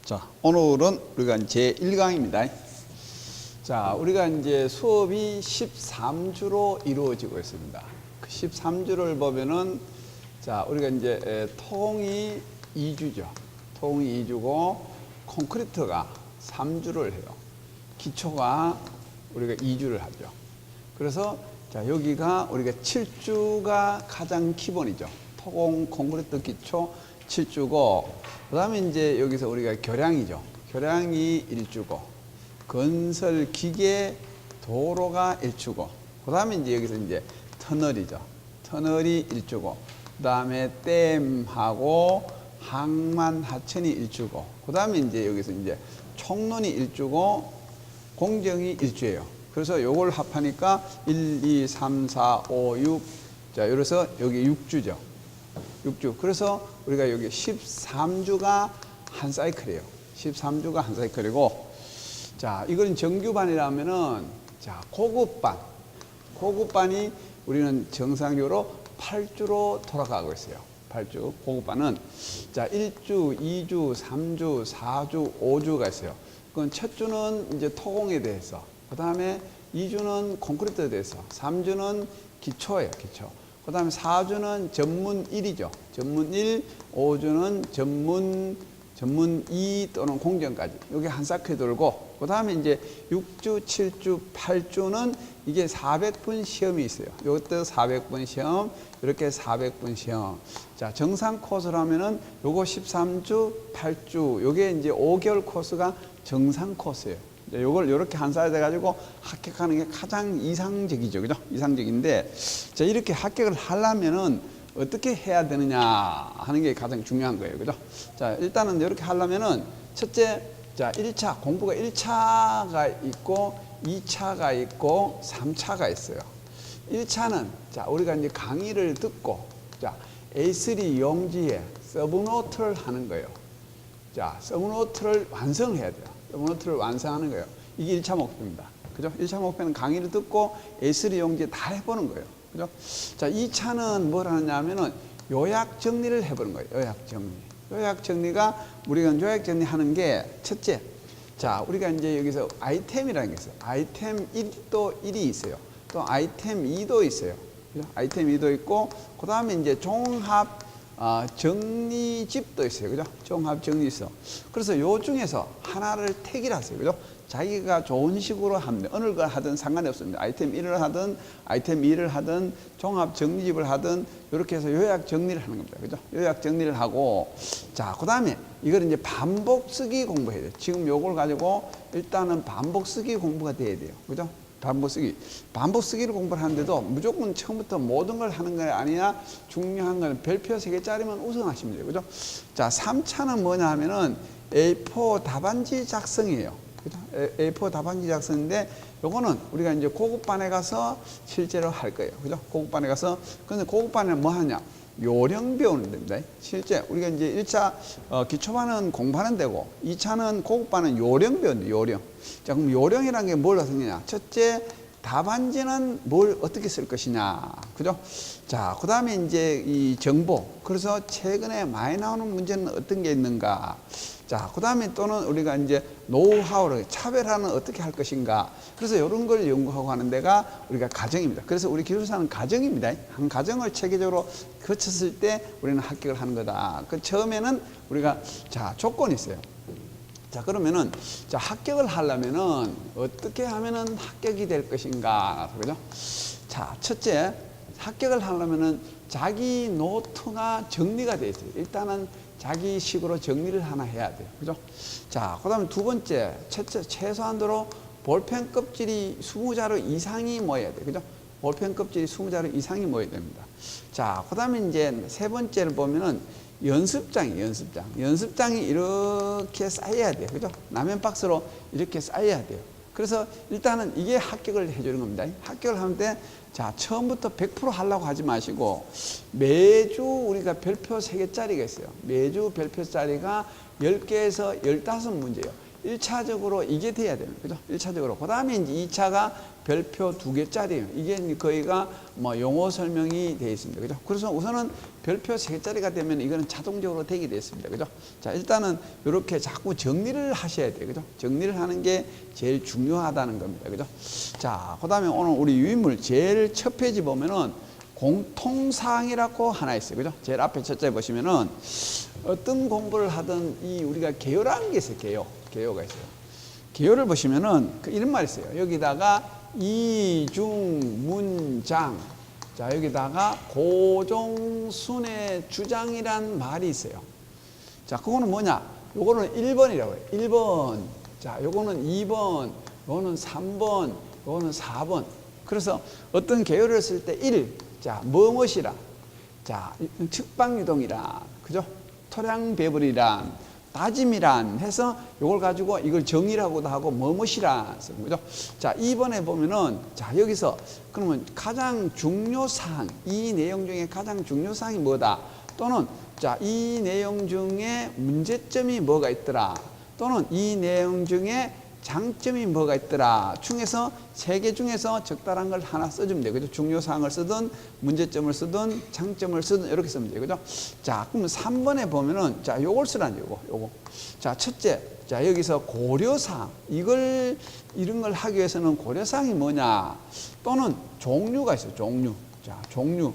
자, 오늘은 우리가 이제 제1강입니다. 자, 우리가 이제 수업이 13주로 이루어지고 있습니다. 그 13주를 보면은, 자, 우리가 이제 토공이 2주죠. 토공이 2주고, 콘크리트가 3주를 해요. 기초가 우리가 2주를 하죠. 그래서, 자, 여기가 우리가 7주가 가장 기본이죠. 토공, 콘크리트 기초 7주고, 그 다음에 이제 여기서 우리가 교량이죠. 교량이 1주고, 건설 기계, 도로가 1주고, 그 다음에 이제 여기서 이제 터널이죠. 터널이 1주고, 그 다음에 댐하고 항만 하천이 1주고, 그 다음에 이제 여기서 이제 총론이 1주고, 공정이 1주예요. 그래서 요걸 합하니까 1, 2, 3, 4, 5, 6. 자, 이래서 여기 6주죠. 6주. 그래서 우리가 여기 13주가 한 사이클이에요. 13주가 한 사이클이고, 자, 이건 정규반이라면은, 자, 고급반. 고급반이 우리는 정상적으로 8주로 돌아가고 있어요. 8주. 고급반은, 자, 1주, 2주, 3주, 4주, 5주가 있어요. 그건 첫 주는 이제 토공에 대해서, 그 다음에 2주는 콘크리트에 대해서, 3주는 기초예요, 기초. 그 다음에 4주는 전문 1이죠. 전문 1, 5주는 전문 2 또는 공정까지. 여기 한 사이클 돌고, 그 다음에 이제 6주, 7주, 8주는 이게 400분 시험이 있어요. 이것도 400분 시험, 이렇게 400분 시험. 자, 정상 코스라면은 요거 13주, 8주, 요게 이제 5개월 코스가 정상 코스예요. 요걸 요렇게 한 살 돼가지고 합격하는 게 가장 이상적이죠. 그죠? 이상적인데, 자, 이렇게 합격을 하려면은 어떻게 해야 되느냐 하는 게 가장 중요한 거예요. 그죠? 자, 일단은 이렇게 하려면은 첫째, 자, 1차, 공부가 1차가 있고, 2차가 있고, 3차가 있어요. 1차는, 자, 우리가 이제 강의를 듣고, 자, A3 용지에 서브노트를 하는 거예요. 자, 서브노트를 완성해야 돼요. 서브노트를 완성하는 거예요. 이게 1차 목표입니다. 그죠? 1차 목표는 강의를 듣고 A3 용지에 다 해보는 거예요. 그죠? 자, 2차는 뭘 하느냐면은 요약 정리를 해보는 거예요. 요약 정리. 요약 정리가 우리가 요약 정리하는 게 첫째. 자, 우리가 이제 여기서 아이템이라는 게 있어요. 아이템 1도 1이 있어요. 또 아이템 2도 있어요. 그죠? 아이템 2도 있고, 그 다음에 이제 종합 정리집도 있어요. 그죠? 종합 정리서. 그래서 요 중에서 하나를 택일 하세요. 그죠? 자기가 좋은 식으로 하면 어느 걸 하든 상관이 없습니다. 아이템 1을 하든, 아이템 2를 하든, 종합 정리집을 하든, 이렇게 해서 요약 정리를 하는 겁니다. 그죠? 요약 정리를 하고, 자, 그 다음에 이걸 이제 반복 쓰기 공부해야 돼요. 지금 요걸 가지고 일단은 반복 쓰기 공부가 돼야 돼요. 그죠? 반복 쓰기. 반복 쓰기를 공부를 하는데도 무조건 처음부터 모든 걸 하는 게 아니라 중요한 건 별표 3개짜리면 우승하시면 돼요. 그죠? 자, 3차는 뭐냐 하면은 A4 답안지 작성이에요. 그죠? A4 답안지 작성인데 요거는 우리가 이제 고급반에 가서 실제로 할 거예요. 그죠? 고급반에 가서. 근데 고급반에는 뭐 하냐? 요령 배우는 됩니다. 실제 우리가 이제 1차 기초반은 공부하는 데고 2차는 고급반은 요령 배우는데 요령. 자, 그럼 요령이라는 게 뭘 하느냐? 첫째, 답안지는 뭘 어떻게 쓸 것이냐. 그죠? 자, 그 다음에 이제 이 정보. 그래서 최근에 많이 나오는 문제는 어떤 게 있는가. 자, 그 다음에 또는 우리가 이제 노하우를 차별화는 어떻게 할 것인가. 그래서 이런 걸 연구하고 하는 데가 우리가 가정입니다. 그래서 우리 기술사는 가정입니다. 한 가정을 체계적으로 거쳤을 때 우리는 합격을 하는 거다. 그 처음에는 우리가, 자, 조건이 있어요. 자, 그러면은, 자, 합격을 하려면은 어떻게 하면은 합격이 될 것인가. 그죠? 자, 첫째, 합격을 하려면은 자기 노트가 정리가 되어 있어요. 일단은 자기 식으로 정리를 하나 해야 돼요. 그죠? 자, 그 다음에 두 번째, 최소한도로 볼펜 껍질이 20자루 이상이 모여야 돼요. 그죠? 볼펜 껍질이 20자루 이상이 모여야 됩니다. 자, 그 다음에 이제 세 번째를 보면은 연습장이에요, 연습장. 연습장이 이렇게 쌓여야 돼요. 그죠? 라면 박스로 이렇게 쌓여야 돼요. 그래서 일단은 이게 합격을 해주는 겁니다. 합격을 하는데, 자, 처음부터 100% 하려고 하지 마시고, 매주 우리가 별표 3개짜리가 있어요. 매주 별표짜리가 10개에서 15문제예요. 1차적으로 이게 돼야 됩니다. 그죠? 1차적으로. 그 다음에 이제 2차가 별표 2개짜리예요. 이게 거의가 뭐 용어 설명이 되어 있습니다. 그죠? 그래서 우선은 별표 3개짜리가 되면 이거는 자동적으로 되게 되어 있습니다. 그죠? 자, 일단은 이렇게 자꾸 정리를 하셔야 돼요. 그죠? 정리를 하는 게 제일 중요하다는 겁니다. 그죠? 자, 그 다음에 오늘 우리 유인물 제일 첫 페이지 보면은 공통사항이라고 하나 있어요. 그죠? 제일 앞에 첫째 보시면은 어떤 공부를 하든 이 우리가 개요라는 게 있어요. 개요가 있어요. 개요를 보시면은 이런 말이 있어요. 여기다가 이중 문장, 자, 여기다가 고종순의 주장이란 말이 있어요. 자, 그거는 뭐냐? 요거는 1번이라고 해요. 1번. 자, 요거는 2번, 요거는 3번, 요거는 4번. 그래서 어떤 개요를 쓸 때 1, 자, 무엇이라. 자, 측방유동이라. 그죠? 토량배불이란. 다짐이란 해서 이걸 가지고 이걸 정의라고도 하고 뭐뭇이라 쓰는 거죠. 자, 2번에 보면은 자, 여기서 그러면 가장 중요사항, 이 내용 중에 가장 중요사항이 뭐다? 또는 자, 이 내용 중에 문제점이 뭐가 있더라? 또는 이 내용 중에 장점이 뭐가 있더라 중에서 3개 중에서 적절한 걸 하나 써주면 돼요. 그죠? 중요사항을 쓰든 문제점을 쓰든 장점을 쓰든 이렇게 쓰면 돼요. 그죠? 자, 그러면 3번에 보면은 자, 요걸 쓰라는 요거. 자, 첫째. 자, 여기서 고려사항. 이런 걸 하기 위해서는 고려사항이 뭐냐? 또는 종류가 있어요. 종류. 자, 종류.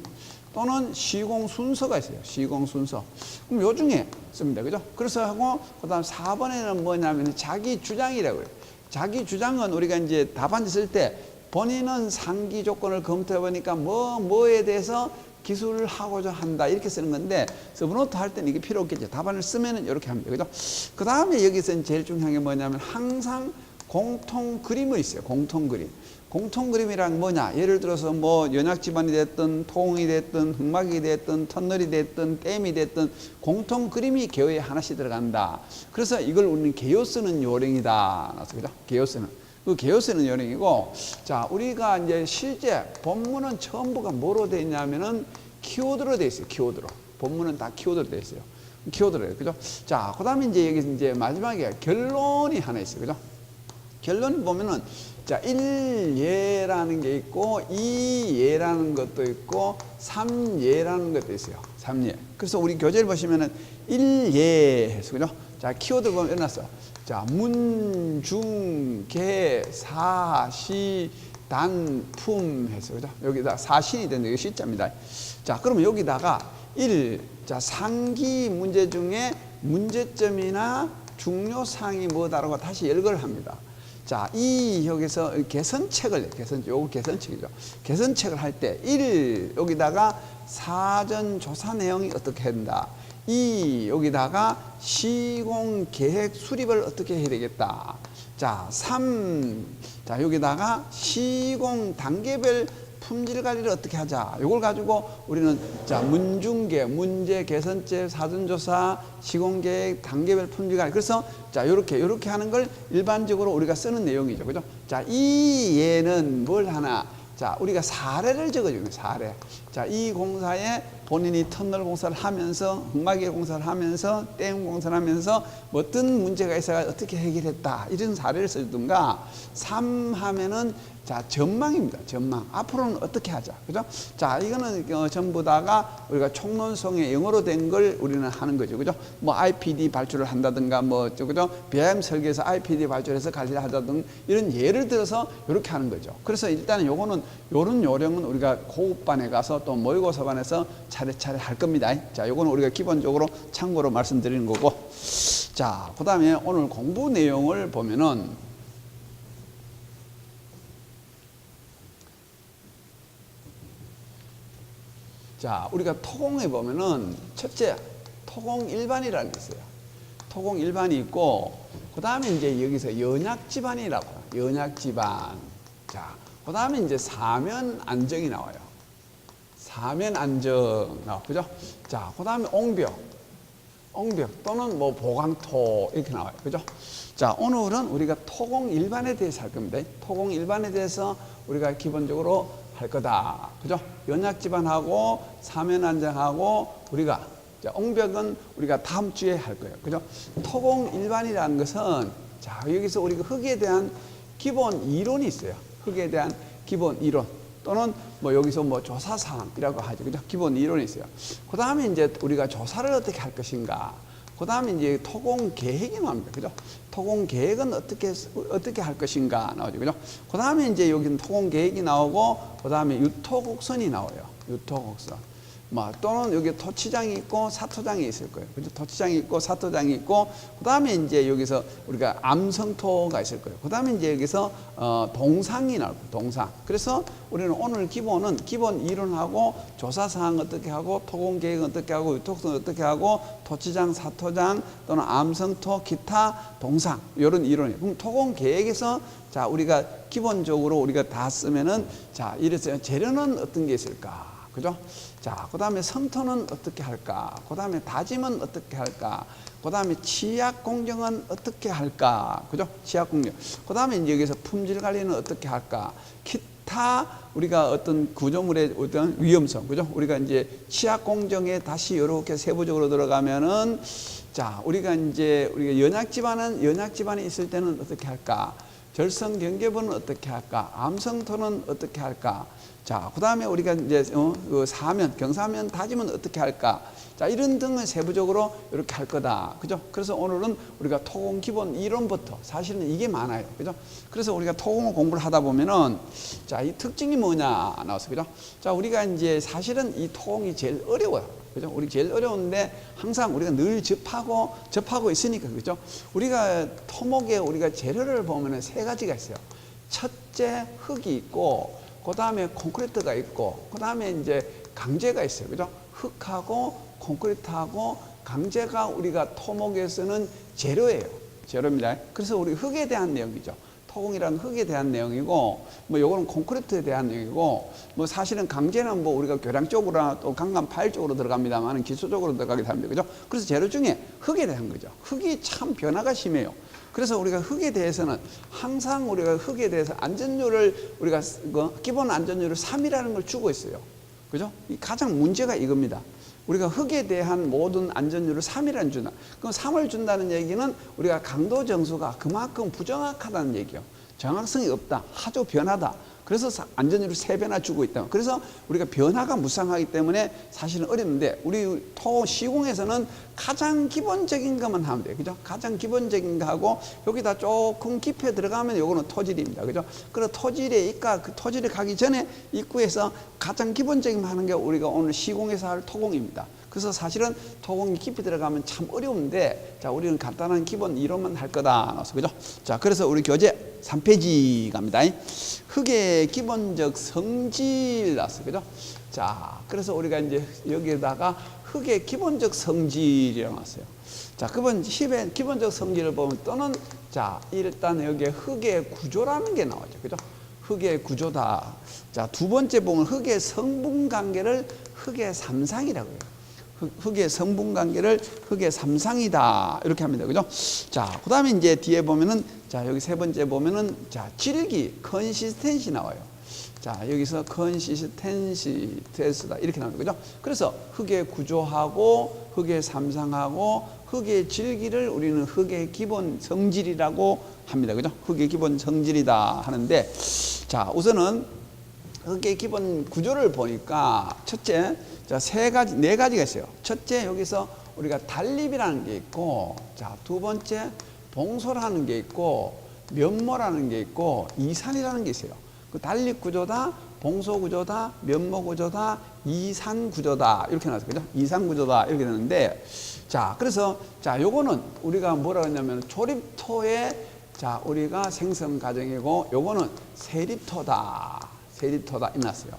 또는 시공 순서가 있어요. 시공 순서. 그럼 요 중에 씁니다. 그죠? 그래서 하고, 그 다음 4번에는 뭐냐면 자기 주장이라고 해요. 자기 주장은 우리가 이제 답안지 쓸 때 본인은 상기 조건을 검토해 보니까 뭐에 대해서 기술을 하고자 한다. 이렇게 쓰는 건데, 서브노트 할 때는 이게 필요 없겠죠. 답안을 쓰면은 이렇게 합니다. 그죠? 그 다음에 여기서는 제일 중요한 게 뭐냐면 항상 공통 그림이 있어요. 공통 그림. 공통 그림이란 뭐냐? 예를 들어서 뭐 연약지반이 됐든 토공이 됐든 흙막이 됐든 터널이 됐든 댐이 됐든 공통 그림이 개요에 하나씩 들어간다. 그래서 이걸 우리는 개요 쓰는 요령이다. 그죠? 개요 쓰는. 그 개요 쓰는 요령이고, 자, 우리가 이제 실제 본문은 전부가 뭐로 되어 있냐면은 키워드로 되어 있어요. 키워드로. 본문은 다 키워드로 되어 있어요. 키워드로. 그죠? 자, 그 다음에 이제 여기 이제 마지막에 결론이 하나 있어요. 그죠? 결론을 보면은 자, 1예라는 게 있고 2예라는 것도 있고 3예라는 것도 있어요. 3예. 그래서 우리 교재를 보시면은 1예 해서 그죠? 자, 키워드 보면 일어났어. 자, 문, 중, 개, 사, 시, 단, 품 해서 그죠? 여기다 사신이 되는 게 시자입니다. 자, 그러면 여기다가 1, 자, 상기 문제 중에 문제점이나 중요사항이 뭐다라고 다시 열거를 합니다. 자, 여기서 요거 개선책이죠. 개선책을 할 때, 1, 여기다가 사전 조사 내용이 어떻게 한다. 2, 여기다가 시공 계획 수립을 어떻게 해야 되겠다. 자, 3, 자, 여기다가 시공 단계별 품질 관리를 어떻게 하자. 이걸 가지고 우리는 자, 문중계, 문제, 개선제, 사전조사, 시공계획, 단계별 품질 관리. 그래서 자, 요렇게 하는 걸 일반적으로 우리가 쓰는 내용이죠. 그죠? 자, 이 예는 뭘 하나? 자, 우리가 사례를 적어주는 거예요. 사례. 자, 이 공사에 본인이 터널 공사를 하면서, 흙막이 공사를 하면서, 댐 공사를 하면서 뭐 어떤 문제가 있어서 어떻게 해결했다. 이런 사례를 써주든가. 3 하면은 자, 전망입니다. 전망. 앞으로는 어떻게 하자. 그죠? 자, 이거는 전부 다가 우리가 총론성의 영어로 된 걸 우리는 하는 거죠. 그죠? 뭐 IPD 발주를 한다든가 뭐, 그죠? BIM 설계에서 IPD 발주해서 관리를 하다든가 이런 예를 들어서 이렇게 하는 거죠. 그래서 일단은 요런 요령은 우리가 고급반에 가서 또 모의고사반에서 차례차례 할 겁니다. 자, 요거는 우리가 기본적으로 참고로 말씀드리는 거고. 자, 그 다음에 오늘 공부 내용을 보면은 자, 우리가 토공에 보면은 첫째, 토공 일반이라는 게 있어요. 토공 일반이 있고, 그 다음에 이제 여기서 연약지반이라고 해요. 연약지반. 자, 그 다음에 이제 사면 안정이 나와요. 사면 안정 나와요. 그죠? 자, 그 다음에 옹벽 또는 뭐 보강토 이렇게 나와요. 그죠? 자, 오늘은 우리가 토공 일반에 대해서 할 겁니다. 토공 일반에 대해서 우리가 기본적으로 할 거다. 그죠? 연약지반하고 사면 안정하고 우리가 자, 옹벽은 우리가 다음 주에 할 거예요. 그죠? 토공 일반이라는 것은 자, 여기서 우리가 흙에 대한 기본 이론이 있어요. 흙에 대한 기본 이론 또는 뭐 여기서 뭐 조사 사항이라고 하죠. 그죠? 기본 이론이 있어요. 그 다음에 이제 우리가 조사를 어떻게 할 것인가. 그 다음에 이제 토공 계획이 나옵니다. 그죠? 토공 계획은 어떻게 할 것인가 나오죠. 그죠? 그 다음에 이제 여기는 토공 계획이 나오고, 그 다음에 유토곡선이 나와요. 유토곡선. 뭐 또는 여기 토치장이 있고 사토장이 있을 거예요. 그죠? 토치장이 있고 사토장이 있고, 그 다음에 이제 여기서 우리가 암성토가 있을 거예요. 그 다음에 이제 여기서 동상이 나올 거예요. 동상. 그래서 우리는 오늘 기본 이론하고 조사 사항 어떻게 하고, 토공 계획 어떻게 하고, 유토곡선 어떻게 하고, 토치장, 사토장 또는 암성토, 기타, 동상 이런 이론이에요. 그럼 토공 계획에서 자 우리가 기본적으로 우리가 다 쓰면은 자 이래서 재료는 어떤 게 있을까? 그죠? 자, 그 다음에 성토는 어떻게 할까? 그 다음에 다짐은 어떻게 할까? 그 다음에 치약 공정은 어떻게 할까? 그죠? 치약 공정. 그 다음에 이제 여기서 품질 관리는 어떻게 할까? 기타 우리가 어떤 구조물의 어떤 위험성, 그죠? 우리가 이제 치약 공정에 다시 이렇게 세부적으로 들어가면은 자, 우리가 연약 집안에 있을 때는 어떻게 할까? 절성 경계부는 어떻게 할까? 암성토는 어떻게 할까? 자, 그 다음에 우리가 이제 사면, 경사면 다짐은 어떻게 할까? 자, 이런 등을 세부적으로 이렇게 할 거다. 그죠? 그래서 오늘은 우리가 토공 기본 이론부터 사실은 이게 많아요. 그죠? 그래서 우리가 토공을 공부를 하다 보면은 자, 이 특징이 뭐냐 나왔어요. 그죠? 자, 우리가 이제 사실은 이 토공이 제일 어려워요. 그죠? 우리 제일 어려운데 항상 우리가 늘 접하고 있으니까. 그죠? 우리가 토목에 우리가 재료를 보면은 세 가지가 있어요. 첫째, 흙이 있고, 그 다음에 콘크리트가 있고, 그 다음에 이제 강재가 있어요. 그죠? 흙하고 콘크리트하고 강재가 우리가 토목에서는 재료예요. 재료입니다. 그래서 우리 흙에 대한 내용이죠. 토공이란 흙에 대한 내용이고, 뭐 요거는 콘크리트에 대한 내용이고, 뭐 사실은 강재는 뭐 우리가 교량 쪽으로나 또 강간 파일 쪽으로 들어갑니다만 기초적으로 들어가기도 합니다. 그죠? 그래서 재료 중에 흙에 대한 거죠. 흙이 참 변화가 심해요. 그래서 우리가 흙에 대해서는 항상 우리가 흙에 대해서 안전율을 우리가 기본 안전율을 3이라는 걸 주고 있어요. 그죠? 가장 문제가 이겁니다. 우리가 흙에 대한 모든 안전율을 3이라는 준다. 그럼 3을 준다는 얘기는 우리가 강도 정수가 그만큼 부정확하다는 얘기예요. 정확성이 없다. 하조 변하다. 그래서 안전율을 3배나 주고 있다. 그래서 우리가 변화가 무쌍하기 때문에 사실은 어렵는데 우리 토 시공에서는 가장 기본적인 것만 하면 돼요. 그죠? 가장 기본적인 거 하고 여기다 조금 깊이 들어가면 요거는 토질입니다. 그죠? 그래서 토질에 그 토질에 가기 전에 입구에서 가장 기본적인 거 하는 게 우리가 오늘 시공에서 할 토공입니다. 그래서 사실은 토공이 깊이 들어가면 참 어려운데 자, 우리는 간단한 기본 이론만 할 거다. 그죠? 자, 그래서 우리 교재 3페이지 갑니다. 흙의 기본적 성질 나왔어요. 그죠? 자, 그래서 우리가 이제 여기에다가 흙의 기본적 성질이라고 나왔어요. 자, 그번 10의 기본적 성질을 보면 또는 자, 일단 여기에 흙의 구조라는 게 나오죠. 그죠? 흙의 구조다. 자, 두 번째 보면 흙의 성분 관계를 흙의 삼상이라고 해요. 흙의 성분 관계를 흙의 삼상이다. 이렇게 합니다. 그죠? 자, 그 다음에 이제 뒤에 보면은, 자, 여기 세 번째 보면은, 자, 질기, 컨시스텐시 나와요. 자, 여기서 컨시스텐시다. 이렇게 나옵니다. 그죠? 그래서 흙의 구조하고, 흙의 삼상하고, 흙의 질기를 우리는 흙의 기본 성질이라고 합니다. 그죠? 흙의 기본 성질이다 하는데, 자, 우선은 흙의 기본 구조를 보니까, 첫째, 자, 네 가지가 있어요. 첫째, 여기서 우리가 단립이라는 게 있고, 자, 두 번째, 봉소라는 게 있고, 면모라는 게 있고, 이산이라는 게 있어요. 그 단립 구조다, 봉소 구조다, 면모 구조다, 이산 구조다. 이렇게 나왔어요. 그죠? 이산 구조다. 이렇게 되는데, 자, 그래서, 자, 요거는 우리가 뭐라 하냐면, 조립토의, 자, 우리가 생성 과정이고, 요거는 세립토다. 세립토다. 이났어요.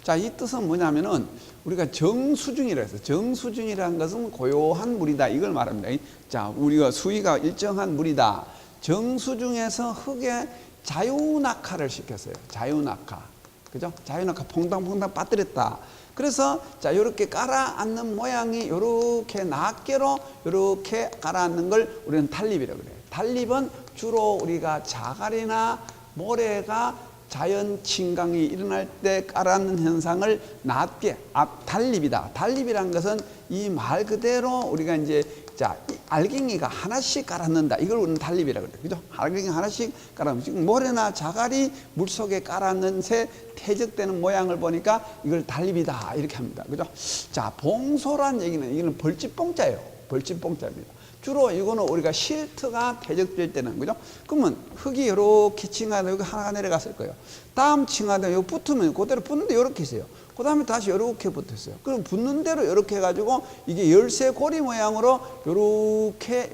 자, 이 뜻은 뭐냐면은 우리가 정수중이라 해서 정수중이라는 것은 고요한 물이다. 이걸 말합니다. 자, 우리가 수위가 일정한 물이다. 정수중에서 흙에 자유낙하를 시켰어요. 자유낙하. 그죠? 자유낙하 퐁당퐁당 빠뜨렸다. 그래서 자, 요렇게 깔아앉는 모양이 요렇게 낱개로 요렇게 깔아앉는 걸 우리는 단립이라고 그래요. 단립은 주로 우리가 자갈이나 모래가 자연 침강이 일어날 때 가라앉는 현상을 낮게 단립이다. 단립이란 것은 이 말 그대로 우리가 이제 자, 알갱이가 하나씩 깔아넣는다. 이걸 우리는 단립이라고 그래요. 그죠? 알갱이 하나씩 깔아넣는. 지금 모래나 자갈이 물속에 깔아넣은 새 퇴적되는 모양을 보니까 이걸 단립이다. 이렇게 합니다. 그죠? 자, 봉소란 얘기는 이거는 벌집봉자예요. 벌집봉자입니다. 주로 이거는 우리가 실트가 퇴적될 때는, 그죠? 그러면 흙이 이렇게 층하다 여기 하나가 내려갔을 거예요. 다음 층하다 여기 붙으면 그대로 붙는데 이렇게 있어요. 그 다음에 다시 이렇게 붙었어요. 그럼 붙는 대로 이렇게 해가지고 이게 열쇠 고리 모양으로 요렇게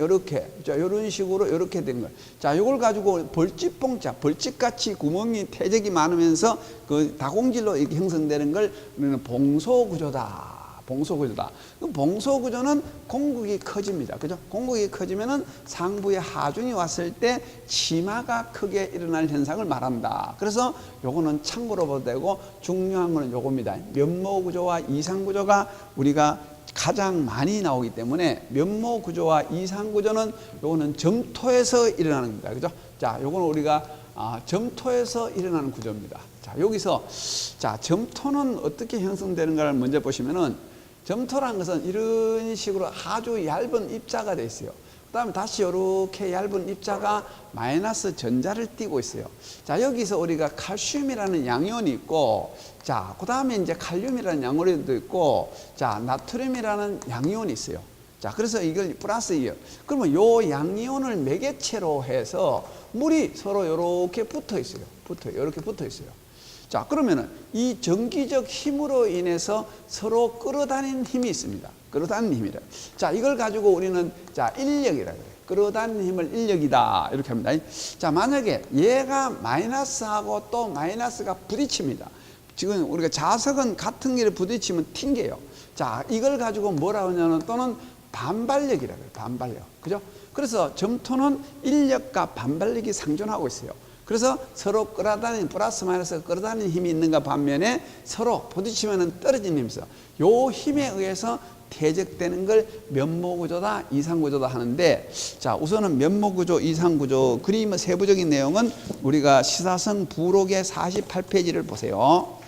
자, 이런 식으로 이렇게 된 거예요. 자, 이걸 가지고 벌집봉자, 벌집같이 구멍이 퇴적이 많으면서 그 다공질로 이렇게 형성되는 걸 우리는 봉소구조다. 봉소구조다. 봉소구조는 공극이 커집니다. 그죠? 공극이 커지면은 상부에 하중이 왔을 때 치마가 크게 일어날 현상을 말한다. 그래서 요거는 참고로 봐도 되고 중요한 거는 요겁니다. 면모구조와 이상구조가 우리가 가장 많이 나오기 때문에 면모구조와 이상구조는 요거는 점토에서 일어나는 겁니다. 그죠? 자, 요거는 우리가 점토에서 일어나는 구조입니다. 자, 여기서 자, 점토는 어떻게 형성되는가를 먼저 보시면은 점토라는 것은 이런 식으로 아주 얇은 입자가 되어 있어요. 그 다음에 다시 이렇게 얇은 입자가 마이너스 전자를 띠고 있어요. 자, 여기서 우리가 칼슘이라는 양이온이 있고, 자, 그 다음에 이제 칼륨이라는 양이온도 있고, 자, 나트륨이라는 양이온이 있어요. 자, 그래서 이걸 플러스 이온. 그러면 요 양이온을 매개체로 해서 물이 서로 이렇게 붙어 있어요. 이렇게 붙어 있어요. 자, 그러면은 이 전기적 힘으로 인해서 서로 끌어다니는 힘이 있습니다. 끌어다니는 힘이라. 자, 이걸 가지고 우리는 자, 인력이라 그래요. 끌어다니는 힘을 인력이다. 이렇게 합니다. 자, 만약에 얘가 마이너스하고 또 마이너스가 부딪힙니다. 지금 우리가 자석은 같은 길에 부딪히면 튕겨요. 자, 이걸 가지고 뭐라 하냐면 또는 반발력이라 그래요. 반발력. 그죠? 그래서 점토는 인력과 반발력이 상존하고 있어요. 그래서 서로 끌어다니는 플러스 마이너스 끌어다니는 힘이 있는가 반면에 서로 부딪히면 떨어지는 힘이 있어요. 요 힘에 의해서 퇴적되는 걸 면모구조다, 이상구조다 하는데, 자, 우선은 면모구조, 이상구조 그림의 세부적인 내용은 우리가 시사성 부록의 48페이지를 보세요.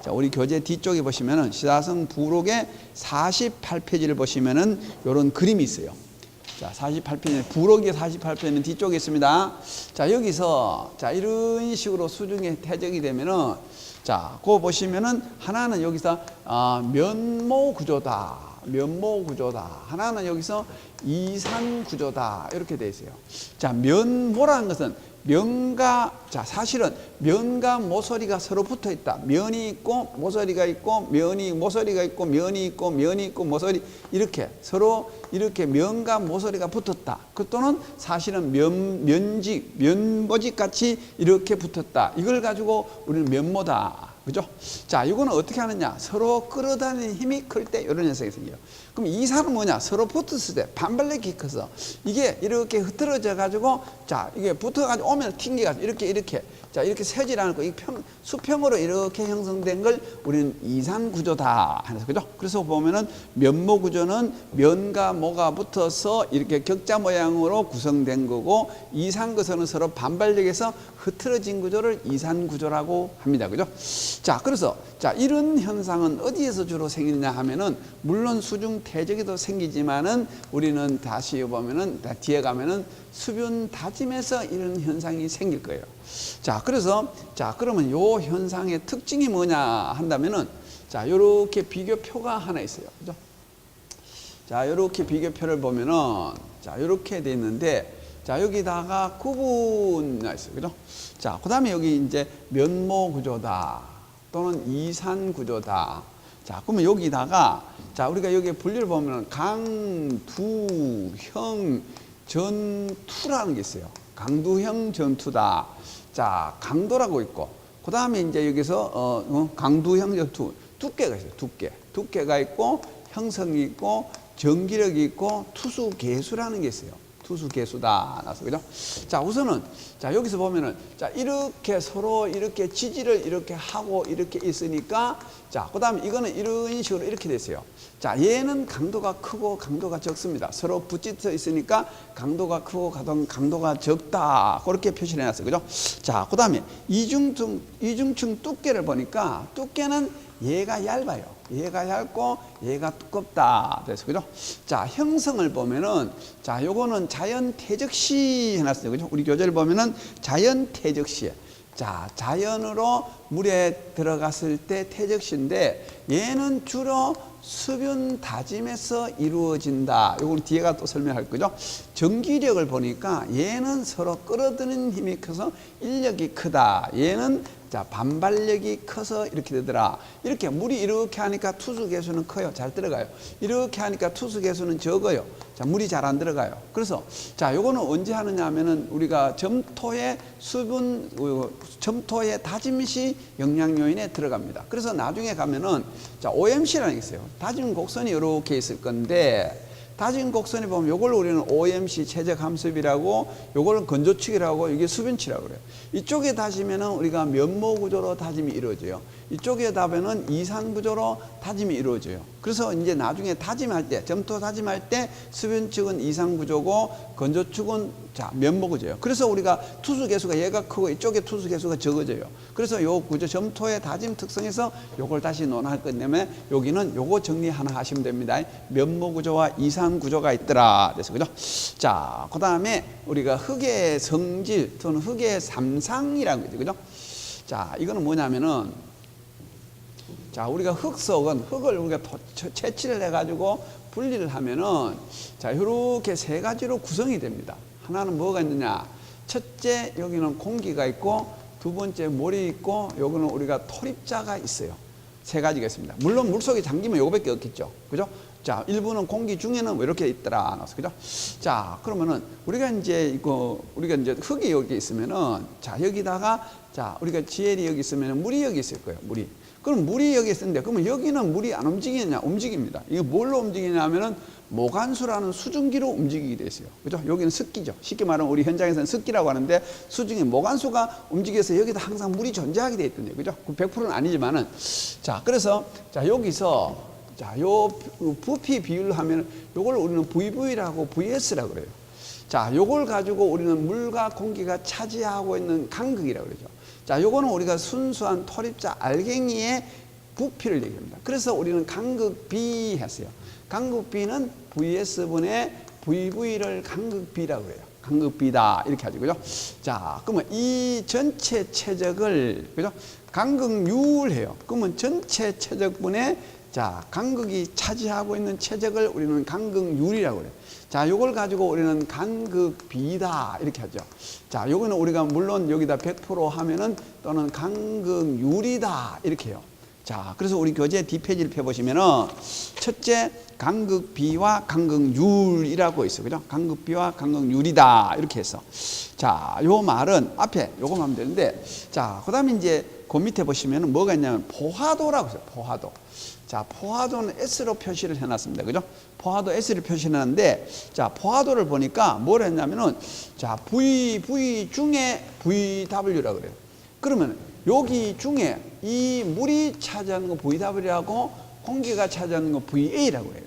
자, 우리 교재 뒤쪽에 보시면은 시사성 부록의 48페이지를 보시면은 요런 그림이 있어요. 자, 48페이지, 부록의 48페이지는 뒤쪽에 있습니다. 자, 여기서, 자, 이런 식으로 수중에 퇴적이 되면은, 자, 그거 보시면은, 하나는 여기서, 면모구조다. 하나는 여기서 이산구조다. 이렇게 되어 있어요. 자, 면모라는 것은 면과, 자, 사실은 면과 모서리가 서로 붙어 있다. 면이 있고, 모서리가 있고, 모서리가 있고, 면이 있고, 모서리, 이렇게 서로 이렇게 면과 모서리가 붙었다. 그 또는 사실은 면보직 같이 이렇게 붙었다. 이걸 가지고 우리는 면모다. 그죠? 자, 이거는 어떻게 하느냐? 서로 끌어다니는 힘이 클 때 이런 현상이 생겨요. 그럼 이산은 뭐냐? 서로 붙었을 때 반발력이 커서 이게 이렇게 흐트러져 가지고, 자, 이게 붙어 가지고 오면 튕겨가지고 이렇게 자, 이렇게 세질 않고 이 수평으로 이렇게 형성된 걸 우리는 이산구조다. 그죠? 그래서 보면은 면모구조는 면과 모가 붙어서 이렇게 격자 모양으로 구성된 거고, 이산구조는 서로 반발력에서 흐트러진 구조를 이산구조라고 합니다. 그죠? 자, 그래서 자, 이런 현상은 어디에서 주로 생기느냐 하면은, 물론 수중 퇴적에도 생기지만은 우리는 다시 보면은 뒤에 가면은 수분 다짐에서 이런 현상이 생길 거예요. 자, 그래서 자, 그러면 요 현상의 특징이 뭐냐 한다면은, 자, 요렇게 비교표가 하나 있어요. 그죠? 자, 요렇게 비교표를 보면은, 자, 요렇게 돼 있는데, 자, 여기다가 구분이 있어요. 그죠? 자, 그 다음에 여기 이제 면모구조다 또는 이산구조다. 자, 그러면 여기다가, 자, 우리가 여기 분류를 보면 강두형 전투라는 게 있어요. 강두형 전투다. 자, 강도라고 있고, 그 다음에 이제 여기서 강두형 전투 두께가 있어요. 두께가 있고, 형성이 있고, 전기력이 있고, 투수 개수라는 게 있어요. 투수 개수다 나서 그죠? 자 우선은 자 여기서 보면은 자 이렇게 서로 이렇게 지지를 이렇게 하고 이렇게 있으니까 자 그다음에 이거는 이런 식으로 이렇게 됐어요. 자 얘는 강도가 크고 강도가 적습니다. 서로 붙어 있으니까 강도가 크고 강도가 적다 그렇게 표시를 해놨어요. 그죠? 자 그다음에 이중층 두께를 보니까 두께는 얘가 얇아요. 얘가 얇고 얘가 두껍다. 그래서 그죠? 자 형성을 보면은 자 요거는 자연 퇴적시 해놨어요. 그죠? 우리 교재를 보면은 자연 퇴적시. 자 자연으로 물에 들어갔을 때 퇴적시인데 얘는 주로 수분 다짐에서 이루어진다. 요건 뒤에가 또 설명할 거죠. 전기력을 보니까 얘는 서로 끌어들이는 힘이 커서 인력이 크다. 얘는 자 반발력이 커서 이렇게 되더라. 이렇게 물이 이렇게 하니까 투수 개수는 커요. 잘 들어가요. 이렇게 하니까 투수 개수는 적어요. 자 물이 잘 안 들어가요. 그래서 자 요거는 언제 하느냐 하면은 우리가 점토의 수분 점토의 다짐 시 영양 요인에 들어갑니다. 그래서 나중에 가면은 자 OMC라는 게 있어요. 다진 곡선이 이렇게 있을 건데 다진 곡선에 보면 요걸 우리는 OMC 최적 함수비라고 요걸 건조축이라고 이게 수변치라고 그래요. 이쪽에 다지면은 우리가 면모 구조로 다짐이 이루어져요. 이쪽에 다면은 이산 구조로 다짐이 이루어져요. 그래서 이제 나중에 다짐할 때 점토 다짐할 때 수변축은 이산 구조고 건조축은 자 면모 구조예요. 그래서 우리가 투수 개수가 얘가 크고 이쪽에 투수 개수가 적어져요. 그래서 요 구조 점토의 다짐 특성에서 요걸 다시 논할 것 때문에 여기는 요거 정리 하나 하시면 됩니다. 면모 구조와 이산 구조가 있더라. 그래서 그죠? 자, 그다음에 우리가 흙의 성질 또는 흙의 삼상이라는 거죠. 그죠? 자, 이거는 뭐냐면은 자, 우리가 흙속은 흙을 우리가 채취를 해 가지고 분리를 하면은 자, 이렇게 세 가지로 구성이 됩니다. 하나는 뭐가 있느냐? 첫째, 여기는 공기가 있고, 두 번째, 물이 있고, 여기는 우리가 토립자가 있어요. 세 가지가 있습니다. 물론 물속에 잠기면 요거밖에 없겠죠. 그죠? 자, 일부는 공기 중에는 이렇게 있더라. 그죠? 자, 그러면은 우리가 이제 흙이 여기 있으면은 자, 여기다가 자, 우리가 GL이 여기 있으면은 물이 여기 있을 거예요. 물이. 그럼 물이 여기 있었는데 그러면 여기는 물이 안 움직이느냐? 움직입니다. 이거 뭘로 움직이냐면은 모관수라는 수증기로 움직이게 돼 있어요. 그죠? 여기는 습기죠. 쉽게 말하면 우리 현장에서는 습기라고 하는데 수증기 모관수가 움직여서 여기다 항상 물이 존재하게 돼 있던데요. 그죠? 100%는 아니지만은 자, 그래서 자, 여기서 자, 요 부피 비율로 하면 요걸 우리는 VV라고 VS라고 그래요. 자, 요걸 가지고 우리는 물과 공기가 차지하고 있는 간극이라고 그러죠. 자, 요거는 우리가 순수한 토립자 알갱이의 부피를 얘기합니다. 그래서 우리는 간극비 했어요. 간극비는 VS분의 VV를 간극비라고 해요. 간극비다. 이렇게 하죠. 그죠? 자, 그러면 이 전체 최적을, 그죠? 간극률해요. 그러면 전체 최적분의 자, 간극이 차지하고 있는 최적을 우리는 간극률이라고 그래요. 자, 요걸 가지고 우리는 간극비다. 이렇게 하죠. 자, 요거는 우리가 물론 여기다 100% 하면은 또는 간극률이다. 이렇게 해요. 자, 그래서 우리 교재 뒷페이지를 펴보시면은 첫째, 간극비와 간극률이라고 있어요. 그죠? 간극비와 간극률이다. 이렇게 해서. 자, 요 말은 앞에 요거만 하면 되는데, 자, 그 다음에 이제 그 밑에 보시면은 뭐가 있냐면 포화도라고 있어요. 포화도. 자, 포화도는 S로 표시를 해놨습니다. 그죠? 포화도 S를 표시해놨는데, 자, 포화도를 보니까 뭘 했냐면은, 자, V 중에 VW라고 그래요. 그러면 여기 중에 이 물이 차지하는 거 VW라고 공기가 차지하는 거 VA라고 해요.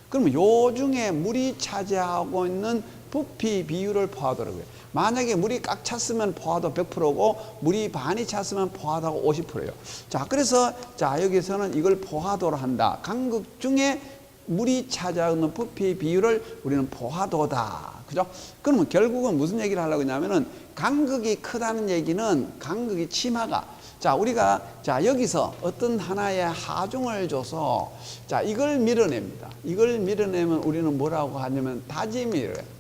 그러면 요 중에 물이 차지하고 있는 부피 비율을 포화도라고 해요. 만약에 물이 꽉 찼으면 포화도 100%고 물이 반이 찼으면 포화도가 50%예요. 자, 그래서 자, 여기서는 이걸 포화도로 한다. 간극 중에 물이 차지하는 부피 비율을 우리는 포화도다. 그죠? 그러면 결국은 무슨 얘기를 하려고 하냐면은 간극이 크다는 얘기는 간극이 침하가 자, 우리가 자, 여기서 어떤 하나의 하중을 줘서 자, 이걸 밀어냅니다. 이걸 밀어내면 우리는 뭐라고 하냐면 다짐이래요.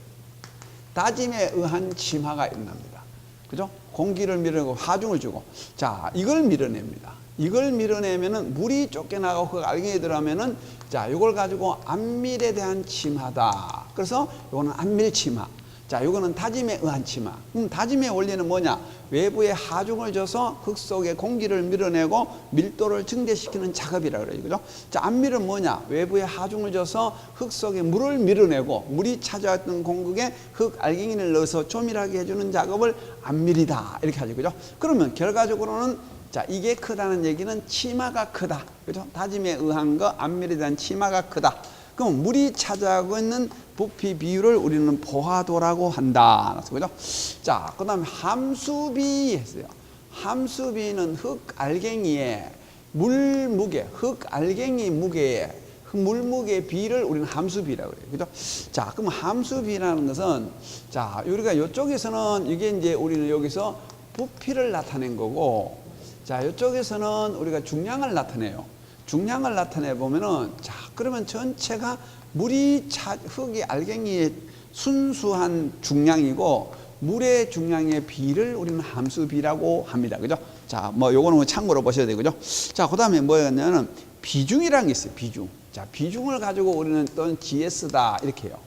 다짐에 의한 침하가 일어납니다. 그죠? 공기를 밀어내고 하중을 주고 자, 이걸 밀어냅니다. 이걸 밀어내면은 물이 쫓겨나가고 그 알갱이에 들어가면은 자, 이걸 가지고 안밀에 대한 침하다. 그래서 이거는 안밀 침하. 자, 요거는 다짐에 의한 치마. 다짐의 원리는 뭐냐? 외부에 하중을 줘서 흙 속에 공기를 밀어내고 밀도를 증대시키는 작업이라 그래요. 그죠? 자, 안밀은 뭐냐? 외부에 하중을 줘서 흙 속에 물을 밀어내고 물이 차지했던 공극에 흙 알갱이를 넣어서 조밀하게 해주는 작업을 안밀이다. 이렇게 하죠. 그죠? 그러면 결과적으로는 자, 이게 크다는 얘기는 치마가 크다. 그죠? 다짐에 의한 거, 안밀에 대한 치마가 크다. 그럼 물이 차지하고 있는 부피 비율을 우리는 포화도라고 한다. 그죠? 자, 그 다음에 함수비 했어요. 함수비는 흙 알갱이의 물 무게, 흙 알갱이 무게의 물 무게 비를 우리는 함수비라고 해요. 그죠? 자, 그럼 함수비라는 것은 자, 우리가 이쪽에서는 이게 이제 우리는 여기서 부피를 나타낸 거고 자, 이쪽에서는 우리가 중량을 나타내요. 중량을 나타내 보면은 자, 그러면 전체가 물이 흙이 알갱이의 순수한 중량이고 물의 중량의 비를 우리는 함수비라고 합니다. 그죠? 자, 뭐 요거는 참고로 보셔야 되고요. 자, 그다음에 뭐였냐면 비중이라는 게 있어요. 비중. 자, 비중을 가지고 우리는 또는 GS다 이렇게 해요.